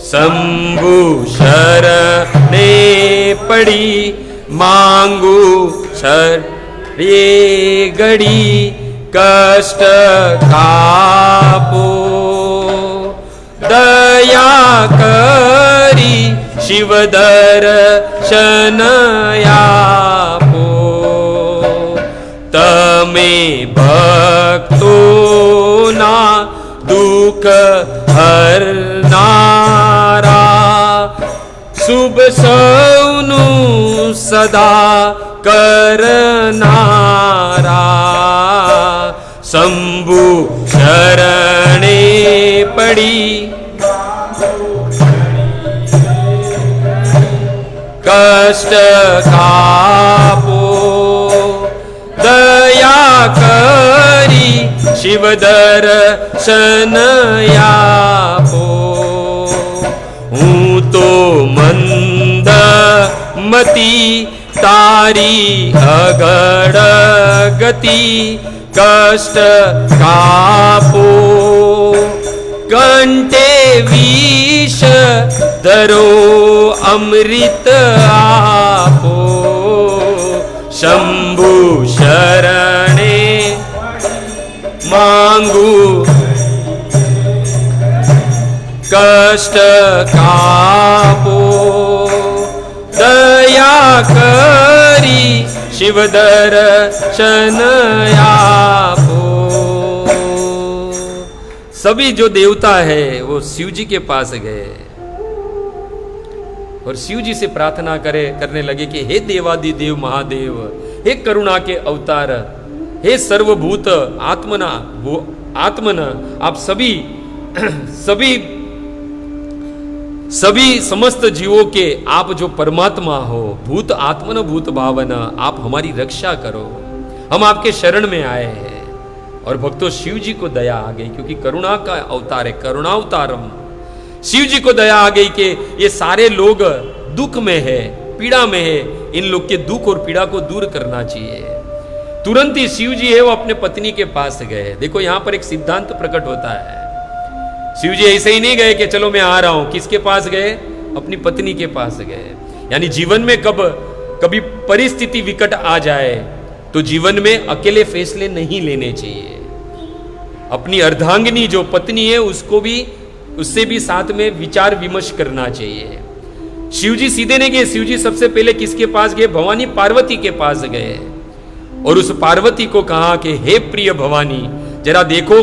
शंभु शरणे पड़ी मांगू शरणे घड़ी कष्ट कापो, दया करी शिव दर्शन आपो। तमे भक्तो ना दुख हरनारा, शुभ सौनु सदा करनारा। शंभु शरणे पड़ी कष्ट कापो, दया करी शिव दर्शन आपो। हूँ तो मंद मती तारी अगड़ गति, कष्ट कापो कंठे विष धरो अमृत आपो। शंभु शरणे मांगू कष्ट कापो, दया करी शिव दर्शन आपो। सभी जो देवता है वो शिव जी के पास गए और शिव जी से प्रार्थना करने लगे कि हे देवादिदेव महादेव, हे करुणा के अवतार, हे सर्वभूत आत्मना, आप सभी समस्त जीवों के आप जो परमात्मा हो, भूत आत्मन भूत भावना, आप हमारी रक्षा करो। हम आपके शरण में आए हैं। और भक्तों, शिव जी को दया आ गई, क्योंकि करुणा का अवतार है, करुणावतारम। शिव जी को दया आ गई कि ये सारे लोग दुख में है, पीड़ा में है, इन लोग के दुख और पीड़ा को दूर करना चाहिए। तुरंत ही शिव जी है वो अपने पत्नी के पास गए। देखो यहां पर एक सिद्धांत प्रकट होता है। शिव जी ऐसे ही नहीं गए कि चलो मैं आ रहा हूं। किसके पास गए? अपनी पत्नी के पास गए। यानी जीवन में कभी परिस्थिति विकट आ जाए तो जीवन में अकेले फैसले नहीं लेने चाहिए। अपनी अर्धांगिनी जो पत्नी है उससे भी साथ में विचार विमर्श करना चाहिए। शिव जी सीधे नहीं गए। शिव जी सबसे पहले किसके पास गए? भवानी पार्वती के पास गए और उस पार्वती को कहा कि हे प्रिय भवानी, जरा देखो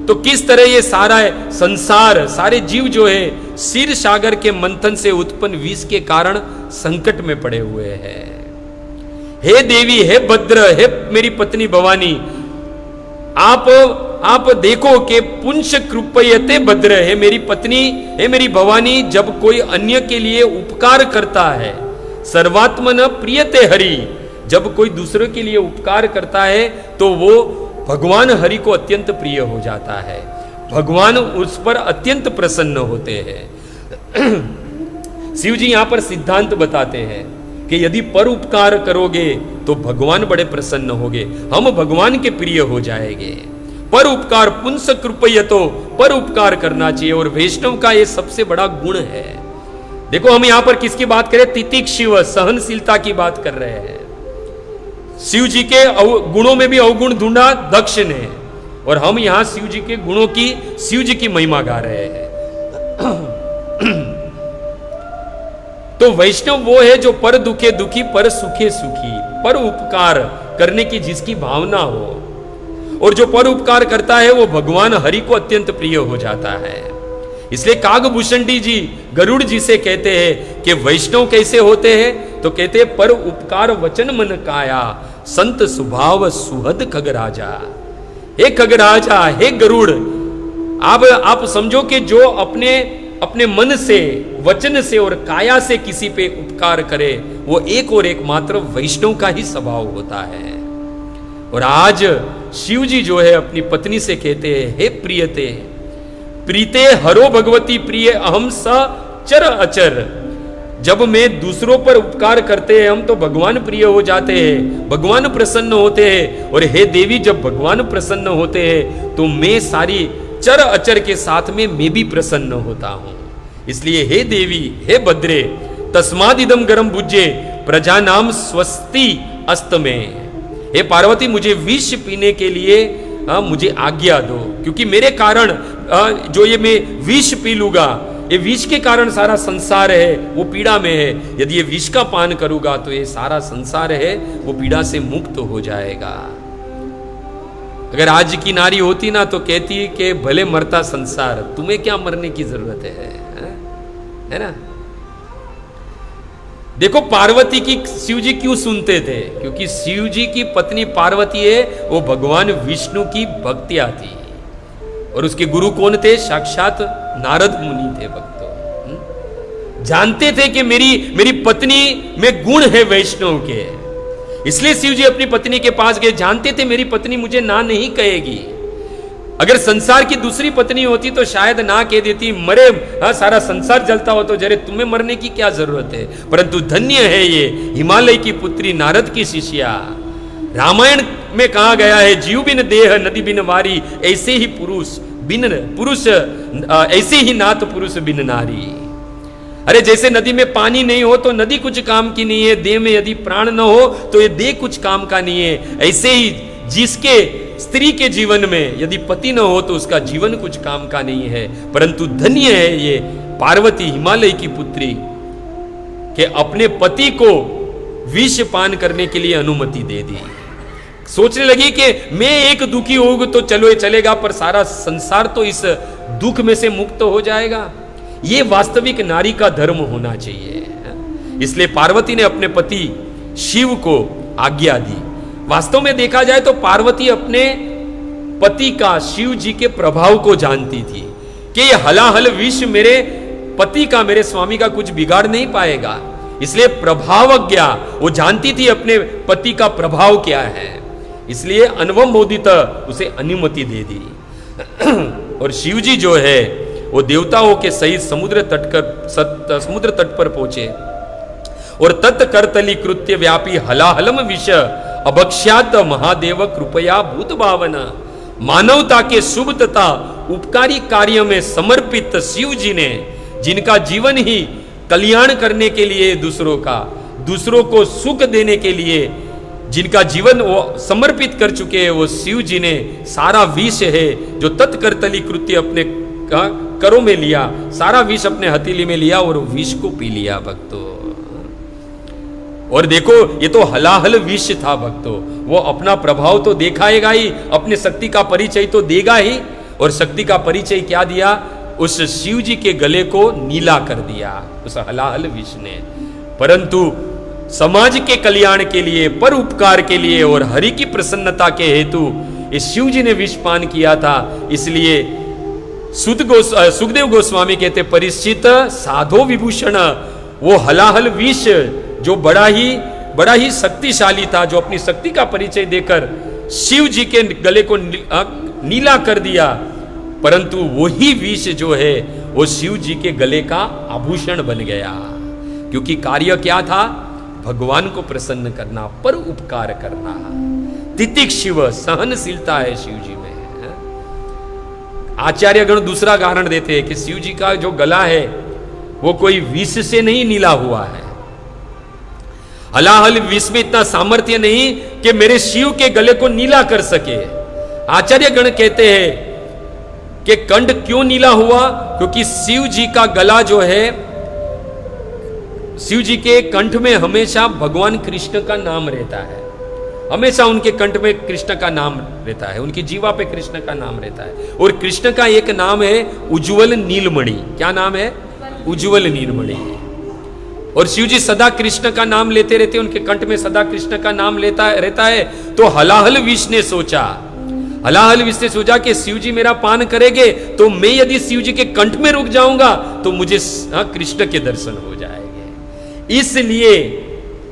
तो किस तरह ये सारा संसार, सारे जीव जो है क्षीर सागर के मंथन से उत्पन्न विष के कारण संकट में पड़े हुए हैं। हे देवी, हे भद्र, हे मेरी पत्नी भवानी, आप देखो कि पुंस कृपयते भद्र, है मेरी पत्नी, है मेरी भवानी, जब कोई अन्य के लिए उपकार करता है, सर्वात्मन प्रियते हरि, जब कोई दूसरे के लिए उपकार करता है तो वो भगवान हरि को अत्यंत प्रिय हो जाता है। भगवान उस पर अत्यंत प्रसन्न होते हैं। शिव जी यहां पर सिद्धांत बताते हैं कि यदि पर उपकार करोगे तो भगवान बड़े प्रसन्न होंगे, हम भगवान के प्रिय हो जाएंगे। पर उपकार पुंस कृपयतो, पर उपकार करना चाहिए और वैष्णव का ये सबसे बड़ा गुण है। देखो हम यहां पर किसकी बात करें? तितिक्षिव, सहनशीलता की बात कर रहे हैं। शिव जी के गुणों में भी अवगुण ढूंढा दक्ष ने, और हम यहां शिव जी के गुणों की, शिव जी की महिमा गा रहे हैं। तो वैष्णव वो है जो पर दुखे दुखी, पर सुखे सुखी, पर उपकार करने की जिसकी भावना हो, और जो पर उपकार करता है वो भगवान हरि को अत्यंत प्रिय हो जाता है। इसलिए कागभूषणी जी गरुड़ जी से कहते हैं कि वैष्णव कैसे होते हैं, तो कहते हैं पर उपकार वचन मन काया, संत स्वभाव सुहद खगराजा। हे खगराजा, हे गरुड़, आप समझो कि जो अपने मन से, वचन से और काया से किसी पे उपकार करे, वो एक और एक मात्र वैष्णव का ही स्वभाव होता है। और आज शिव जी जो है अपनी पत्नी से कहते हैं, हे प्रियते, प्रीते हरो भगवती प्रिय अहम स चर अचर। जब मैं दूसरों पर उपकार करते हैं हम, तो भगवान प्रिय हो जाते हैं, भगवान प्रसन्न होते हैं। और हे देवी, जब भगवान प्रसन्न होते हैं तो मैं सारी चर अचर के साथ में मैं भी प्रसन्न होता हूं। इसलिए हे देवी, हे भद्रे, तस्माद इदम गरम बुज्जे प्रजा नाम स्वस्ति अस्त में। हे पार्वती, मुझे विष पीने के लिए मुझे आज्ञा दो, क्योंकि मेरे कारण जो ये मैं विष पी लूंगा, ये विष के कारण सारा संसार है वो पीड़ा में है। यदि ये विष का पान करूंगा तो ये सारा संसार है वो पीड़ा से मुक्त हो जाएगा। अगर आज की नारी होती ना तो कहती कि भले मरता संसार, तुम्हें क्या मरने की जरूरत है ना। देखो पार्वती की शिव जी क्यों सुनते थे, क्योंकि शिव जी की पत्नी पार्वती है वो भगवान विष्णु की भक्तिया थी, और उसके गुरु कौन थे? साक्षात नारद मुनि थे। भक्तों जानते थे कि मेरी पत्नी में गुण है वैष्णव के, इसलिए शिव जी अपनी पत्नी के पास गए। जानते थे मेरी पत्नी मुझे ना नहीं कहेगी। अगर संसार की दूसरी पत्नी होती तो शायद ना कह देती, मरे सारा संसार जलता हो तो जरे तुम्हें मरने की क्या जरूरत है। परंतु धन्य है ये हिमालय की पुत्री नारद की शिष्या। रामायण में कहा गया है, जीव बिन देह नदी बिन वारी, ऐसे ही पुरुष ऐसे ही नाथ पुरुष बिन नारी। अरे जैसे नदी में पानी नहीं हो तो नदी कुछ काम की नहीं है, देह में यदि प्राण न हो तो ये देह कुछ काम का नहीं है। ऐसे ही जिसके स्त्री के जीवन में यदि पति न हो तो उसका जीवन कुछ काम का नहीं है। परंतु धन्य है ये पार्वती हिमालय की पुत्री के अपने पति को विष पान करने के लिए अनुमति दे दी। सोचने लगी कि मैं एक दुखी होगा तो चलो ये चलेगा, पर सारा संसार तो इस दुख में से मुक्त हो जाएगा। ये वास्तविक नारी का धर्म होना चाहिए। इसलिए पार्वती ने अपने पति शिव को आज्ञा दी। वास्तव में देखा जाए तो पार्वती अपने पति का, शिव जी के प्रभाव को जानती थी कि ये हलाहल विष मेरे पति का, मेरे स्वामी का कुछ बिगाड़ नहीं पाएगा। इसलिए प्रभावज्ञा, वो जानती थी अपने पति का प्रभाव क्या है, इसलिए अनवम मोदित उसे अनुमति दे दी। और शिव जी जो है वो देवताओं के सहित समुद्र तट पर पहुंचे और तत्कर्तली कृत्य व्यापी हलाहलम विष अभक्ष्यात महादेव कृपया भूत भावना। मानवता के शुभ तथा उपकारी कार्य में समर्पित शिव जी ने, जिनका जीवन ही कल्याण करने के लिए दूसरों को सुख देने के लिए जिनका जीवन वो समर्पित कर चुके हैं, वो शिव जी ने सारा विष है जो तत्कर्तली कृत्य अपने करों में लिया, सारा विष अपने हथेली में लिया और विष को पी लिया भक्तों। और देखो ये तो हलाहल विष था भक्तों, वो अपना प्रभाव तो दिखाएगा ही, अपने शक्ति का परिचय तो देगा ही। और शक्ति का परिचय क्या दिया? उस शिव जी के गले को नीला कर दिया उस हलाहल विष ने। परंतु समाज के कल्याण के लिए, पर उपकार के लिए और हरि की प्रसन्नता के हेतु इस शिव जी ने विष पान किया था। इसलिए सुखदेव गोस्वामी कहते, परिचित साधो विभूषण, वो हलाहल विष जो बड़ा ही शक्तिशाली था, जो अपनी शक्ति का परिचय देकर शिव जी के गले को नीला कर दिया, परंतु वही विष जो है वो शिव जी के गले का आभूषण बन गया। क्योंकि कार्य क्या था? भगवान को प्रसन्न करना, पर उपकार करना। तितिक्षिव, सहनशीलता है शिव जी में। आचार्यगण दूसरा कारण देते हैं कि शिव जी का जो गला है वो कोई विष से नहीं नीला हुआ है। हलाहल विष में इतना सामर्थ्य नहीं कि मेरे शिव के गले को नीला कर सके। आचार्यगण कहते हैं कि कंठ क्यों नीला हुआ? क्योंकि शिव जी का गला जो है शिव जी के कंठ में हमेशा भगवान कृष्ण का नाम रहता है, हमेशा उनके कंठ में कृष्ण का नाम रहता है, उनकी जीवा पे कृष्ण का नाम रहता है। और कृष्ण का एक नाम है उज्ज्वल नीलमणि। क्या नाम है? उज्ज्वल नीलमणि। और शिव जी सदा कृष्ण का नाम लेते रहते, उनके कंठ में सदा कृष्ण का नाम लेता रहता है। तो हलाहल विष ने सोचा, हलाहल विष ने सोचा कि शिव जी मेरा पान करेंगे तो मैं यदि शिव जी के कंठ में रुक जाऊंगा तो मुझे कृष्ण के दर्शन हो जाएंगे। इसलिए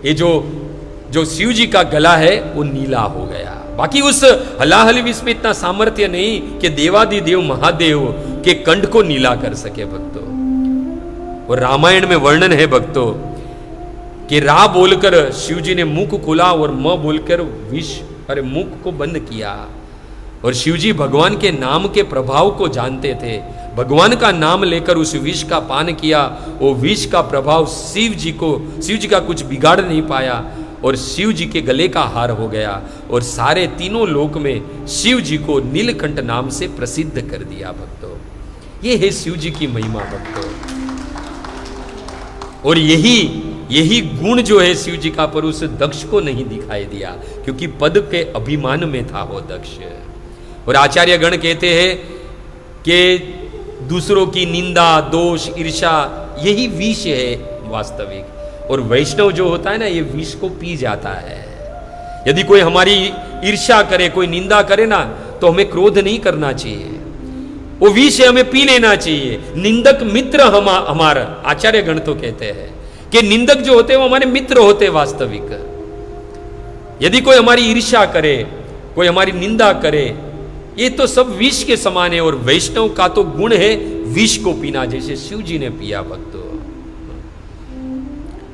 ये जो शिव जी का गला है वो नीला हो गया। बाकी उस हलाहल विष में इतना सामर्थ्य नहीं कि देवादिदेव महादेव के कंठ को नीला कर सके भक्तों। और रामायण में वर्णन है भक्तों कि रा बोलकर शिव जी ने मुख खोला और म बोलकर मुख को बंद किया। और शिव जी भगवान के नाम के प्रभाव को जानते थे, भगवान का नाम लेकर उस विष का पान किया। वो विष का प्रभाव शिव जी का कुछ बिगाड़ नहीं पाया और शिव जी के गले का हार हो गया और सारे तीनों लोक में शिव जी को नीलकंठ नाम से प्रसिद्ध कर दिया भक्तों। ये है शिव जी की महिमा भक्तों। और यही गुण जो है शिव जी का पर उस दक्ष को नहीं दिखाई दिया, क्योंकि पद के अभिमान में था वो दक्ष। और आचार्य गण कहते हैं कि दूसरों की निंदा, दोष, ईर्ष्या यही विष है वास्तविक। और वैष्णव जो होता है ना, ये विष को पी जाता है। यदि कोई हमारी ईर्ष्या करे, कोई निंदा करे ना, तो हमें क्रोध नहीं करना चाहिए, वो विष है, हमें पी लेना चाहिए। निंदक मित्र हमारा, आचार्य गण तो कहते हैं कि निंदक जो होते हैं वो हमारे मित्र होते हैं वास्तविक। यदि कोई हमारी ईर्ष्या करे, कोई हमारी निंदा करे, ये तो सब विष के समान है। और वैष्णव का तो गुण है विष को पीना, जैसे शिव जी ने पिया भक्तों।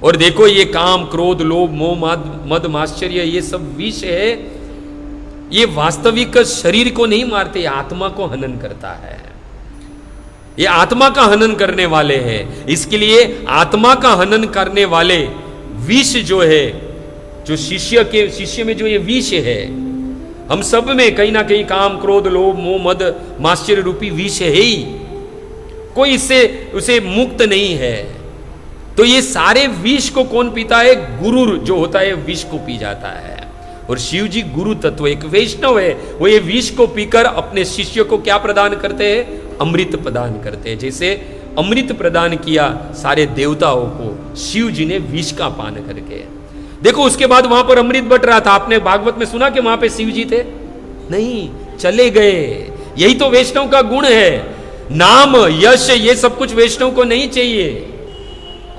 और देखो ये काम, क्रोध, लोभ, मोह, मद, माश्चर्य, ये सब विष है। ये वास्तविक शरीर को नहीं मारते, आत्मा को हनन करता है। ये आत्मा का हनन करने वाले हैं। इसके लिए आत्मा का हनन करने वाले विष जो है, जो शिष्य में जो ये विष है, हम सब में कहीं ना कहीं काम, क्रोध, लोभ, मोह, मद, माश्चर्य रूपी विष है ही। कोई इससे उसे मुक्त नहीं है। तो ये सारे विष को कौन पीता है? गुरु जो होता है विष को पी जाता है। और शिव जी गुरु तत्व, एक वैष्णव है, वो ये विष को पीकर अपने शिष्य को क्या प्रदान करते हैं? अमृत प्रदान करते हैं। जैसे अमृत प्रदान किया सारे देवताओं को शिव जी ने विष का पान करके। देखो उसके बाद वहां पर अमृत बट रहा था। आपने भागवत में सुना कि वहां पे शिव जी थे? नहीं, चले गए। यही तो वैष्णव का गुण है। नाम, यश, ये सब कुछ वैष्णव को नहीं चाहिए।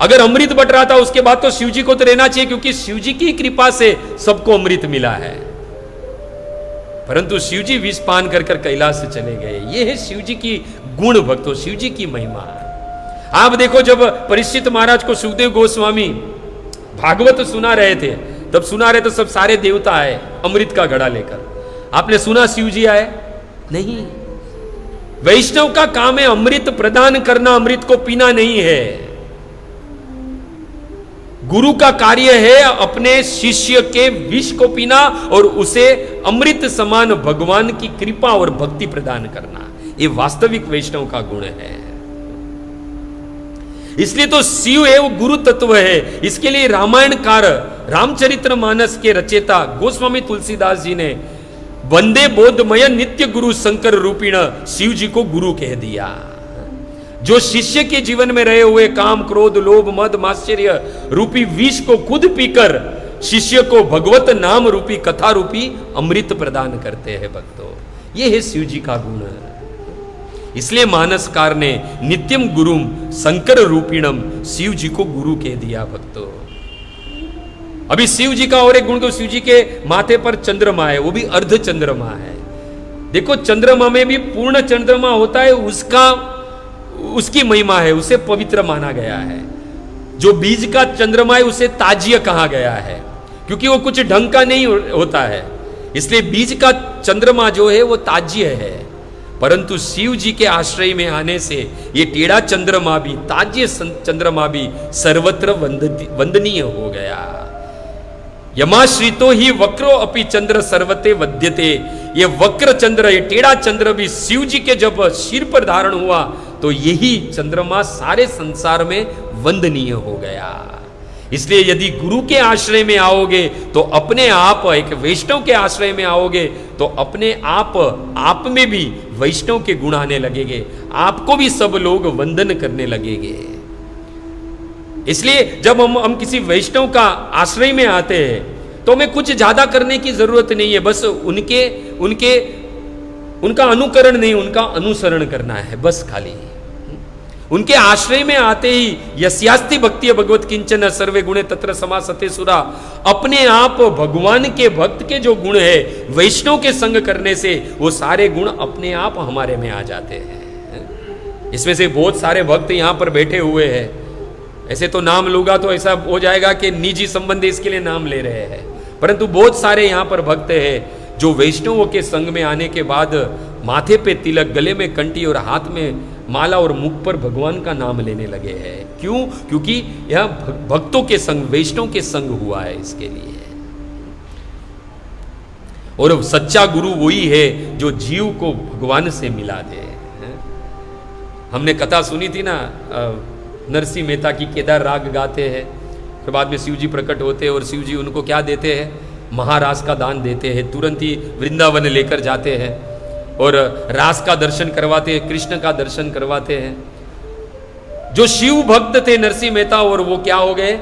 अगर अमृत बट रहा था उसके बाद तो शिव जी को तो रहना चाहिए, क्योंकि शिव जी की कृपा से सबको अमृत मिला है। परंतु शिव जी विष पान कर कैलाश से चले गए। ये है शिव जी की गुण भक्तों, शिव जी की महिमा। आप देखो जब परीक्षित महाराज को सुखदेव गोस्वामी भागवत सुना रहे थे, तब सुना रहे तो सब सारे देवता आए अमृत का घड़ा लेकर। आपने सुना शिव जी आए? नहीं। वैष्णव का काम है अमृत प्रदान करना, अमृत को पीना नहीं है। गुरु का कार्य है अपने शिष्य के विष को पीना और उसे अमृत समान भगवान की कृपा और भक्ति प्रदान करना। ये वास्तविक वैष्णव का गुण है। इसलिए तो शिव है वो गुरु तत्व है। इसके लिए रामायणकार, रामचरितमानस के रचयिता गोस्वामी तुलसीदास जी ने वंदे बोधमय नित्य गुरु शंकर रूपिण शिव जी को गुरु कह दिया। जो शिष्य के जीवन में रहे हुए काम, क्रोध, लोभ, मद, माश्चर्य रूपी विष को खुद पीकर शिष्य को भगवत नाम रूपी, कथा रूपी अमृत प्रदान करते हैं भक्तों। ये है शिव जी का गुण। इसलिए मानसकार ने नित्यम गुरुम शंकर रूपिणम शिव जी को गुरु कह दिया भक्तों। अभी शिव जी का और एक गुण, तो शिव जी के माथे पर चंद्रमा है, वो भी अर्ध चंद्रमा है। देखो चंद्रमा में भी पूर्ण चंद्रमा होता है, उसकी महिमा है, उसे पवित्र माना गया है। जो बीज का चंद्रमा है उसे ताज्य कहा गया है, क्योंकि वो कुछ ढंग का नहीं होता है, इसलिए बीज का चंद्रमा जो है वो ताज्य है। परंतु शिव जी के आश्रय में आने से ये टेढ़ा चंद्रमा भी, ताज्य चंद्रमा भी सर्वत्र वंदनीय हो गया। यमाश्रितो ही वक्रो अपि चंद्र सर्वते वध्यते। ये वक्र चंद्र, ये टेढ़ा चंद्र भी शिव जी के जब सिर पर धारण हुआ तो यही चंद्रमा सारे संसार में वंदनीय हो गया। इसलिए यदि गुरु के आश्रय में आओगे तो अपने आप, एक वैष्णव के आश्रय में आओगे तो अपने आप में भी वैष्णव के गुण आने लगेंगे, आपको भी सब लोग वंदन करने लगेंगे। इसलिए जब हम किसी वैष्णव का आश्रय में आते हैं तो हमें कुछ ज्यादा करने की जरूरत नहीं है, बस उनका अनुकरण नहीं, उनका अनुसरण करना है बस। खाली उनके आश्रय में आते ही यस्यास्ति भक्ति भगवत किंचन सर्वे गुणे तत्र समासते सुरा, अपने आप भगवान के भक्त के जो गुण है वैष्णव के संग करने से वो सारे गुण अपने आप हमारे में आ जाते हैं। इसमें से बहुत सारे भक्त यहां पर बैठे हुए हैं, ऐसे तो नाम लूंगा तो ऐसा हो जाएगा कि निजी संबंध इसके लिए नाम ले रहे हैं, परंतु बहुत सारे यहां पर भक्त हैं जो वैष्णवों के संग में आने के बाद माथे पे तिलक, गले में कंठी और हाथ में माला और मुख पर भगवान का नाम लेने लगे हैं। क्यों? क्योंकि यह भक्तों के संग, वैष्णव के संग हुआ है इसके लिए। और सच्चा गुरु वही है जो जीव को भगवान से मिला दे। हमने कथा सुनी थी ना, नरसिंह मेहता की, केदार राग गाते हैं, फिर बाद में शिव जी प्रकट होते हैं और शिव जी उनको क्या देते हैं? महारास का दान देते हैं। तुरंत ही वृंदावन लेकर जाते हैं और रास का दर्शन करवाते हैं, कृष्ण का दर्शन करवाते हैं। जो शिव भक्त थे नरसिंह मेहता, और वो क्या हो गए?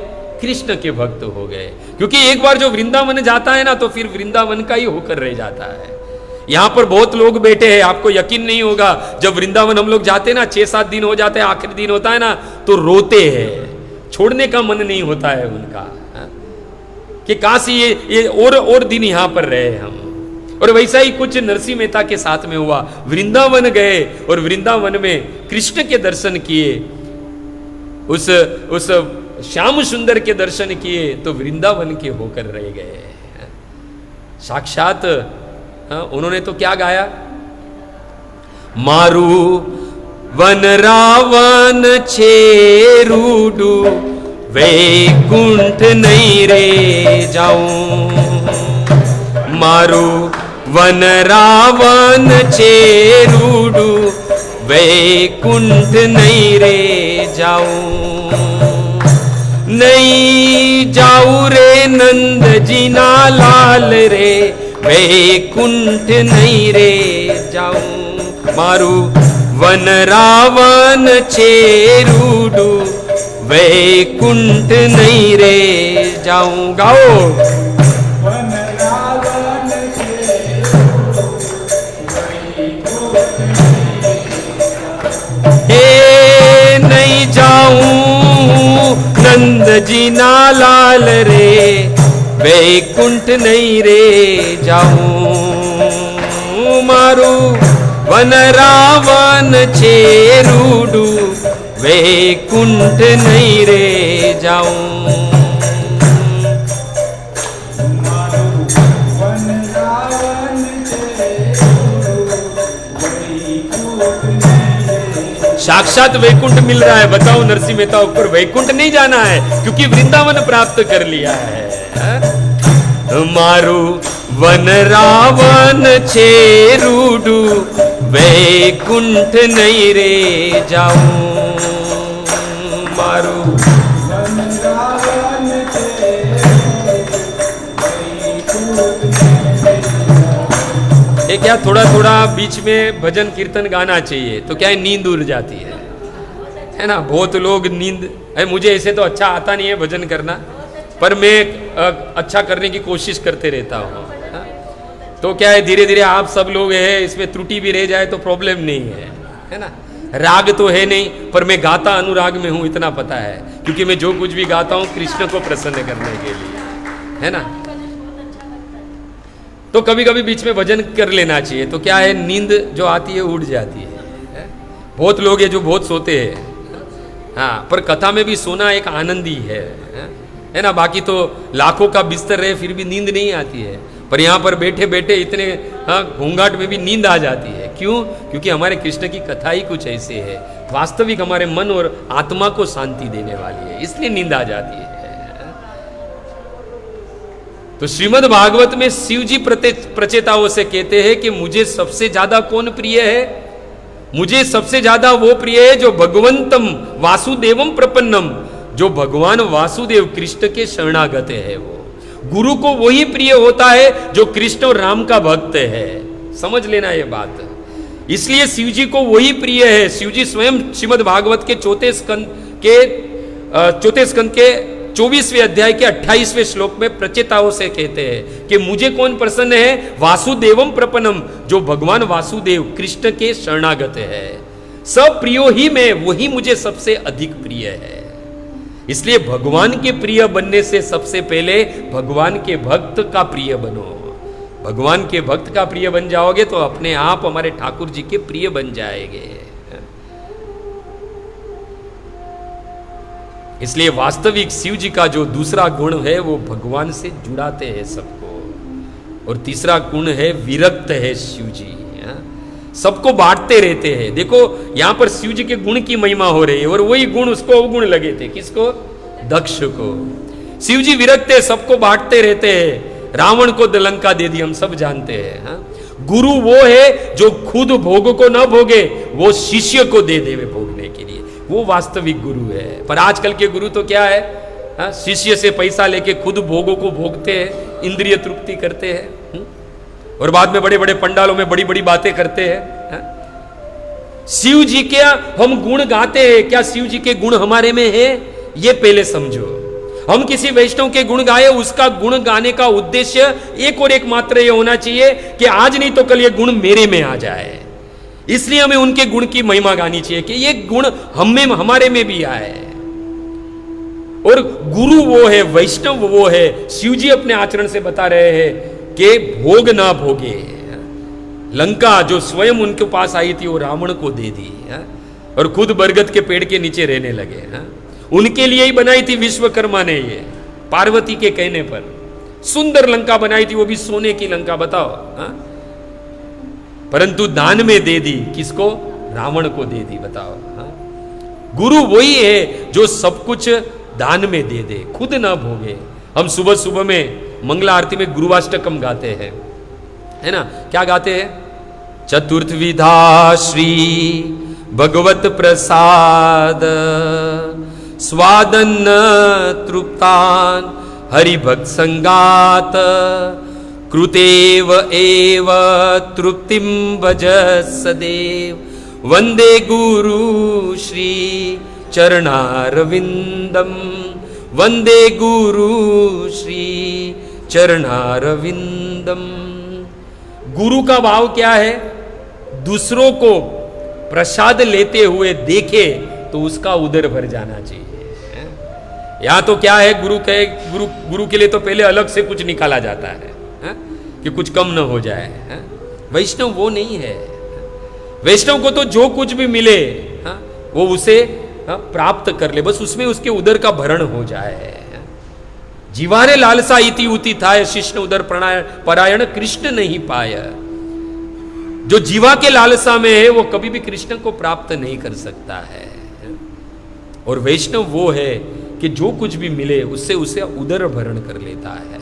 कृष्ण के भक्त हो गए। क्योंकि एक बार जो वृंदावन जाता है ना तो फिर वृंदावन का ही होकर रह जाता है। यहां पर बहुत लोग बैठे हैं, आपको यकीन नहीं होगा, जब वृंदावन हम लोग जाते हैं ना, 6-7 दिन हो जाते हैं, आखिरी दिन होता है ना तो रोते हैं, छोड़ने का मन नहीं होता है उनका, कि काश ये और दिन यहां पर रहे हम। और वैसा ही कुछ नरसिंह मेहता के साथ में हुआ। वृंदावन गए और वृंदावन में कृष्ण के दर्शन किए, उस श्याम सुंदर के दर्शन किए तो वृंदावन के होकर रह गए साक्षात। उन्होंने तो क्या गाया? मारू वन रावण छेरूडू वैकुंठ नहीं रे जाऊं, मारू वन रावण छेरूडू वैकुंठ नहीं रे जाऊं, नहीं जाऊ रे नंद जी ना लाल रे वैकुंठ नहीं रे जाऊं, मारू वन रावण छेरूडू वैकुंठ नहीं रे जाऊं। गाओ। हे नहीं जाऊं नंद जी ना लाल रे वैकुंठ नहीं रे जाऊं, मारू वन रावण छेरूडू वैकुंठ नहीं रे जाऊं। साक्षात वैकुंठ मिल रहा है, बताओ नरसिंह मेहता, ऊपर वैकुंठ नहीं जाना है क्योंकि वृंदावन प्राप्त कर लिया है। मारू वन रावण छेरूडू वैकुंठ नहीं रे जाऊं, मारू वन रावण ये क्या थोड़ा थोड़ा बीच में भजन कीर्तन गाना चाहिए तो क्या है, नींद उड़ जाती है ना। बहुत लोग नींद, मुझे ऐसे तो अच्छा आता नहीं है भजन करना, पर मैं अच्छा करने की कोशिश करते रहता हूँ। तो क्या है, धीरे धीरे आप सब लोग हैं, इसमें त्रुटि भी रह जाए तो प्रॉब्लम नहीं है ना। राग तो है नहीं, पर मैं गाता अनुराग में हूँ, इतना पता है, क्योंकि मैं जो कुछ भी गाता हूँ कृष्ण को प्रसन्न करने के लिए, है ना। तो कभी कभी बीच में भजन कर लेना चाहिए, तो क्या है, नींद जो आती है उड़ जाती है। बहुत लोग हैं जो बहुत सोते हैं, हाँ, पर कथा में भी सोना एक आनंद ही है ना। बाकी तो लाखों का बिस्तर रहे फिर भी नींद नहीं आती है, पर यहाँ पर बैठे बैठे इतने घूंघाट में भी नींद आ जाती है। क्यों? क्योंकि हमारे कृष्ण की कथा ही कुछ ऐसे है, वास्तविक हमारे मन और आत्मा को शांति देने वाली है, इसलिए नींद आ जाती है। तो श्रीमद् भागवत में शिव जी प्रचेताओं से कहते हैं कि मुझे सबसे ज्यादा कौन प्रिय है? मुझे सबसे ज्यादा वो प्रिय है जो भगवंतम वासुदेवम प्रपन्नम, जो भगवान वासुदेव कृष्ण के शरणागत है वो गुरु को वही प्रिय होता है जो कृष्ण और राम का भक्त है। समझ लेना ये बात। इसलिए शिव जी को वही प्रिय है। शिव जी स्वयं श्रीमद् भागवत के चौथे स्कंद के 24वें अध्याय के 28वें श्लोक में प्रचेताओं से कहते हैं कि मुझे कौन प्रसन्न है, वासुदेवम प्रपन्नम, जो भगवान वासुदेव कृष्ण के शरणागत है। सब प्रियो ही में वही मुझे सबसे अधिक प्रिय है। इसलिए भगवान के प्रिय बनने से सबसे पहले भगवान के भक्त का प्रिय बनो। भगवान के भक्त का प्रिय बन जाओगे तो अपने आप हमारे ठाकुर जी के प्रिय बन जाएंगे। इसलिए वास्तविक शिव जी का जो दूसरा गुण है वो भगवान से जुड़ाते हैं सबको, और तीसरा गुण है विरक्त है शिव जी, सबको बांटते रहते हैं। देखो यहां पर शिव जी के गुण की महिमा हो रही है और वही गुण उसको अवगुण लगे थे। किसको? दक्ष को। शिव जी विरक्त है, सबको बांटते रहते हैं। रावण को लंका दे दी, हम सब जानते हैं। गुरु वो है जो खुद भोग को न भोगे, वो शिष्य को दे देवे भोगने के लिए, वो वास्तविक गुरु है। पर आजकल के गुरु तो क्या है, शिष्य से पैसा लेके खुद भोगों को भोगते हैं, इंद्रिय तृप्ति करते हैं और बाद में बड़े बड़े पंडालों में बड़ी बड़ी बातें करते हैं। शिव जी के हम गुण गाते हैं, क्या शिव जी के गुण हमारे में है? ये पहले समझो। हम किसी वैष्णव के गुण गाए, उसका गुण गाने का उद्देश्य एक और एक मात्र ये होना चाहिए कि आज नहीं तो कल ये गुण मेरे में आ जाए। इसलिए हमें उनके गुण की महिमा गानी चाहिए कि ये गुण हमें हमारे में भी आए। और गुरु वो है, वैष्णव वो है। शिव जी अपने आचरण से बता रहे हैं कि भोग ना भोगे। लंका जो स्वयं उनके पास आई थी वो रावण को दे दी और खुद बरगद के पेड़ के नीचे रहने लगे। उनके लिए ही बनाई थी विश्वकर्मा ने, ये पार्वती के कहने पर सुंदर लंका बनाई थी, वो भी सोने की लंका। बताओ, परंतु दान में दे दी। किसको? रावण को दे दी। बताओ, गुरु वही है जो सब कुछ दान में दे दे, खुद ना भोगे। हम सुबह सुबह में मंगला आरती में गुरुवाष्टकम गाते हैं, है ना? क्या गाते हैं? चतुर्थ विधा श्री भगवत प्रसाद स्वादन्न तृप्तान हरिभक्त संगात कृतेव एव तृप्तिम भज सदैव वंदे गुरु श्री चरणारविंदम वंदे गुरु श्री चरणारविंदम। गुरु का भाव क्या है? दूसरों को प्रसाद लेते हुए देखे तो उसका उदर भर जाना चाहिए। यहां तो क्या है, गुरु के लिए तो पहले अलग से कुछ निकाला जाता है कि कुछ कम न हो जाए। वैष्णव वो नहीं है। वैष्णव को तो जो कुछ भी मिले वो उसे प्राप्त कर ले, बस उसमें उसके उदर का भरण हो जाए। जीवारे लालसा इति उति थाय शिष्ण उदर परायण कृष्ण नहीं पाय। जो जीवा के लालसा में है वो कभी भी कृष्ण को प्राप्त नहीं कर सकता है। और वैष्णव वो है कि जो कुछ भी मिले उससे उसे उदर भरण कर लेता है,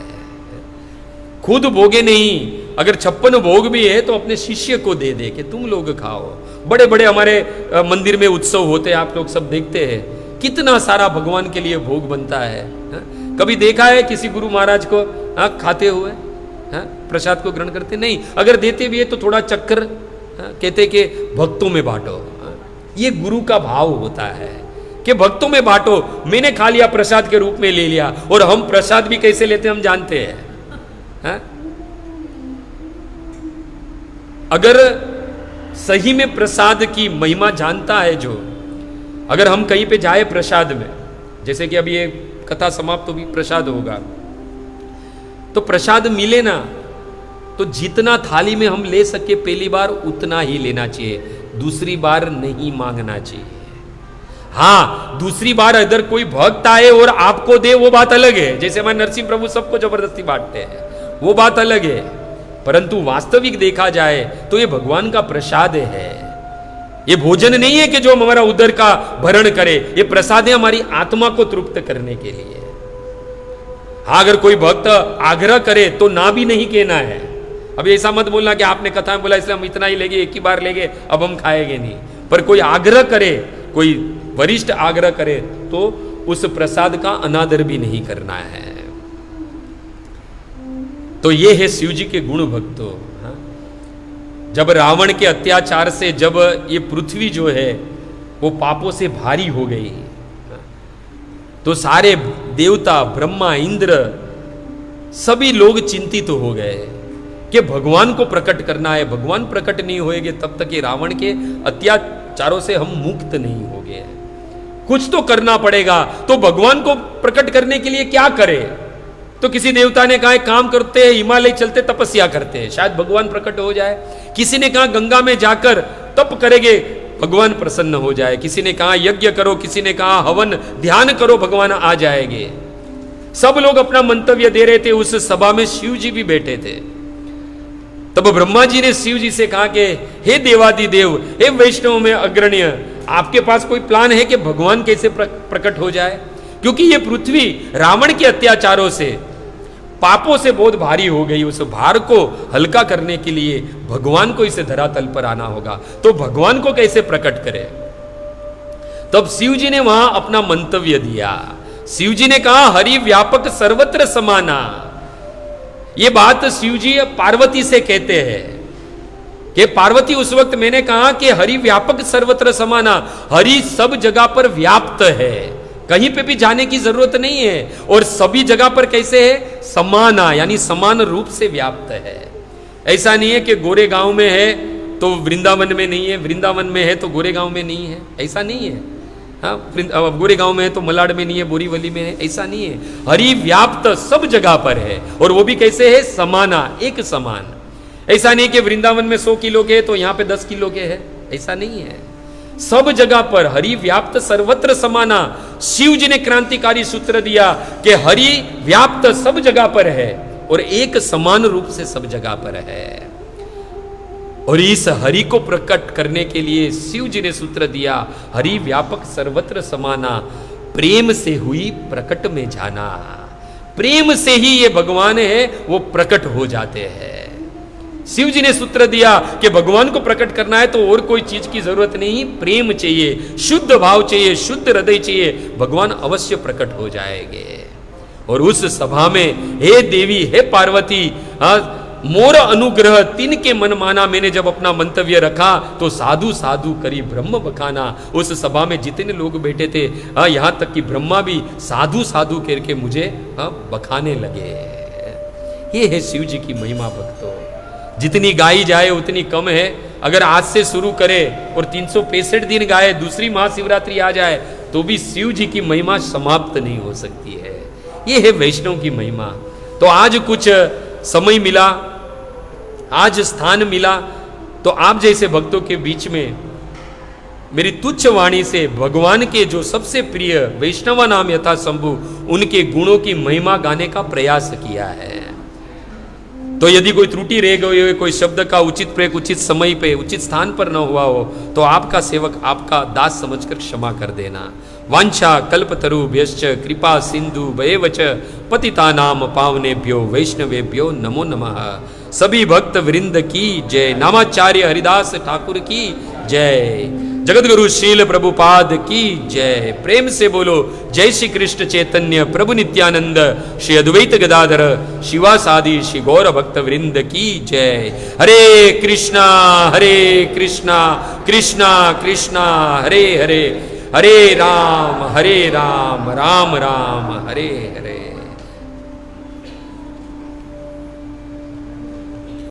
खुद भोगे नहीं। अगर 56 भोग भी है तो अपने शिष्य को दे दे कि तुम लोग खाओ। बड़े बड़े हमारे मंदिर में उत्सव होते हैं, आप लोग सब देखते हैं, कितना सारा भगवान के लिए भोग बनता है। कभी देखा है किसी गुरु महाराज को खाते हुए प्रसाद को ग्रहण करते? नहीं। अगर देते भी है तो थोड़ा चक्कर कहते कि भक्तों में बांटो। ये गुरु का भाव होता है कि भक्तों में बांटो। मैंने खा लिया, प्रसाद के रूप में ले लिया। और हम प्रसाद भी कैसे लेते हम जानते हैं। अगर सही में प्रसाद की महिमा जानता है जो, अगर हम कहीं पे जाए प्रसाद में, जैसे कि अभी ये कथा समाप्त होगी, प्रसाद होगा, तो प्रसाद मिले ना तो जितना थाली में हम ले सके पहली बार उतना ही लेना चाहिए, दूसरी बार नहीं मांगना चाहिए। हाँ, दूसरी बार अगर कोई भक्त आए और आपको दे वो बात अलग है, जैसे हमारे नरसिंह प्रभु सबको जबरदस्ती बांटते हैं, वो बात अलग है। परंतु वास्तविक देखा जाए तो ये भगवान का प्रसाद है। ये भोजन नहीं है कि जो हमारा उदर का भरण करे, ये प्रसाद है हमारी आत्मा को तृप्त करने के लिए। हाँ, अगर कोई भक्त आग्रह करे तो ना भी नहीं कहना है। अब ऐसा मत बोलना कि आपने कथा में बोला इसलिए हम इतना ही लेंगे, एक ही बार लेंगे, अब हम खाएंगे नहीं। पर कोई आग्रह करे, कोई वरिष्ठ आग्रह करे तो उस प्रसाद का अनादर भी नहीं करना है। तो ये है शिव जी के गुण भक्तों। हाँ? जब रावण के अत्याचार से जब ये पृथ्वी जो है वो पापों से भारी हो गई, तो सारे देवता, ब्रह्मा, इंद्र, सभी लोग चिंतित हो गए कि भगवान को प्रकट करना है। भगवान प्रकट नहीं होएंगे तब तक ये रावण के अत्याचारों से हम मुक्त नहीं हो गए। कुछ तो करना पड़ेगा। तो भगवान को प्रकट करने के लिए क्या करे? तो किसी देवता ने कहा काम करते हैं, हिमालय चलते तपस्या करते हैं, शायद भगवान प्रकट हो जाए। किसी ने कहा गंगा में जाकर तप करेंगे, भगवान प्रसन्न हो जाए। किसी ने कहा यज्ञ करो, किसी ने कहा हवन ध्यान करो, भगवान आ जाएंगे। सब लोग अपना मंतव्य दे रहे थे। उस सभा में शिव जी भी बैठे थे। तब ब्रह्मा जी ने शिव जी से कहा कि हे देवादिदेव, हे वैष्णव में अग्रण्य, आपके पास कोई प्लान है कि भगवान कैसे प्रकट हो जाए? क्योंकि ये पृथ्वी रावण के अत्याचारों से, पापों से बहुत भारी हो गई। उस भार को हल्का करने के लिए भगवान को इसे धरातल पर आना होगा। तो भगवान को कैसे प्रकट करे? तब शिव जी ने वहां अपना मंतव्य दिया। शिव जी ने कहा हरि व्यापक सर्वत्र समाना। ये बात शिव जी पार्वती से कहते हैं कि पार्वती, उस वक्त मैंने कहा कि हरि व्यापक सर्वत्र समाना, हरि सब जगह पर व्याप्त है, कहीं पे भी जाने की जरूरत नहीं है। और सभी जगह पर कैसे है? समाना, यानी समान रूप से व्याप्त है। ऐसा नहीं है कि गोरे गांव में है तो वृंदावन में नहीं है, वृंदावन में है तो गोरे गांव में नहीं है, ऐसा नहीं है। हाँ, गोरे गांव में है तो मलाड में नहीं है, बोरीवली में है, ऐसा नहीं है। हरि व्याप्त सब जगह पर है। और वो भी कैसे है? समाना, एक समान। ऐसा नहीं कि वृंदावन में 100 किलो के है तो यहाँ पे 10 किलो के है, ऐसा नहीं है। सब जगह पर हरि व्याप्त सर्वत्र समाना। शिव जी ने क्रांतिकारी सूत्र दिया कि हरि व्याप्त सब जगह पर है और एक समान रूप से सब जगह पर है। और इस हरि को प्रकट करने के लिए शिव जी ने सूत्र दिया हरि व्यापक सर्वत्र समाना, प्रेम से हुई प्रकट में जाना। प्रेम से ही ये भगवान है वो प्रकट हो जाते हैं। शिव जी ने सूत्र दिया कि भगवान को प्रकट करना है तो और कोई चीज की जरूरत नहीं, प्रेम चाहिए, शुद्ध भाव चाहिए, शुद्ध हृदय चाहिए, भगवान अवश्य प्रकट हो जाएंगे। और उस सभा में हे देवी, हे पार्वती, मोर अनुग्रह तिन के मन माना, मैंने जब अपना मंतव्य रखा तो साधु साधु करी ब्रह्म बखाना। उस सभा में जितने लोग बैठे थे, यहां तक कि ब्रह्मा भी साधु साधु करके मुझे बखाने लगे। ये है शिव जी की महिमा भक्तों। जितनी गाई जाए उतनी कम है। अगर आज से शुरू करे और 365 दिन गाए, दूसरी महाशिवरात्रि आ जाए तो भी शिव जी की महिमा समाप्त नहीं हो सकती है। ये है वैष्णव की महिमा। तो आज कुछ समय मिला, आज स्थान मिला, तो आप जैसे भक्तों के बीच में मेरी तुच्छ वाणी से भगवान के जो सबसे प्रिय वैष्णव नाम यथा शंभु, उनके गुणों की महिमा गाने का प्रयास किया है। तो यदि कोई त्रुटि रह गई हो, कोई शब्द का उचित प्रयोग उचित समय पे उचित स्थान पर न हुआ हो, तो आपका सेवक, आपका दास समझकर क्षमा कर देना। वांछा कल्पतरुभ्यश्च कृपा सिंधु भयेवच पतितानाम पावनेभ्यो वैष्णवेभ्यो नमो नमः। सभी भक्त वृंद की जय। नामाचार्य हरिदास ठाकुर की जय। जगतगुरु शील प्रभुपाद की जय। प्रेम से बोलो जय श्री कृष्ण चैतन्य प्रभु नित्यानंद श्री अद्वैत गदाधर शिवासादि श्री गौर भक्त वृंद की जय। हरे कृष्णा कृष्णा कृष्णा हरे हरे, हरे राम राम राम हरे हरे।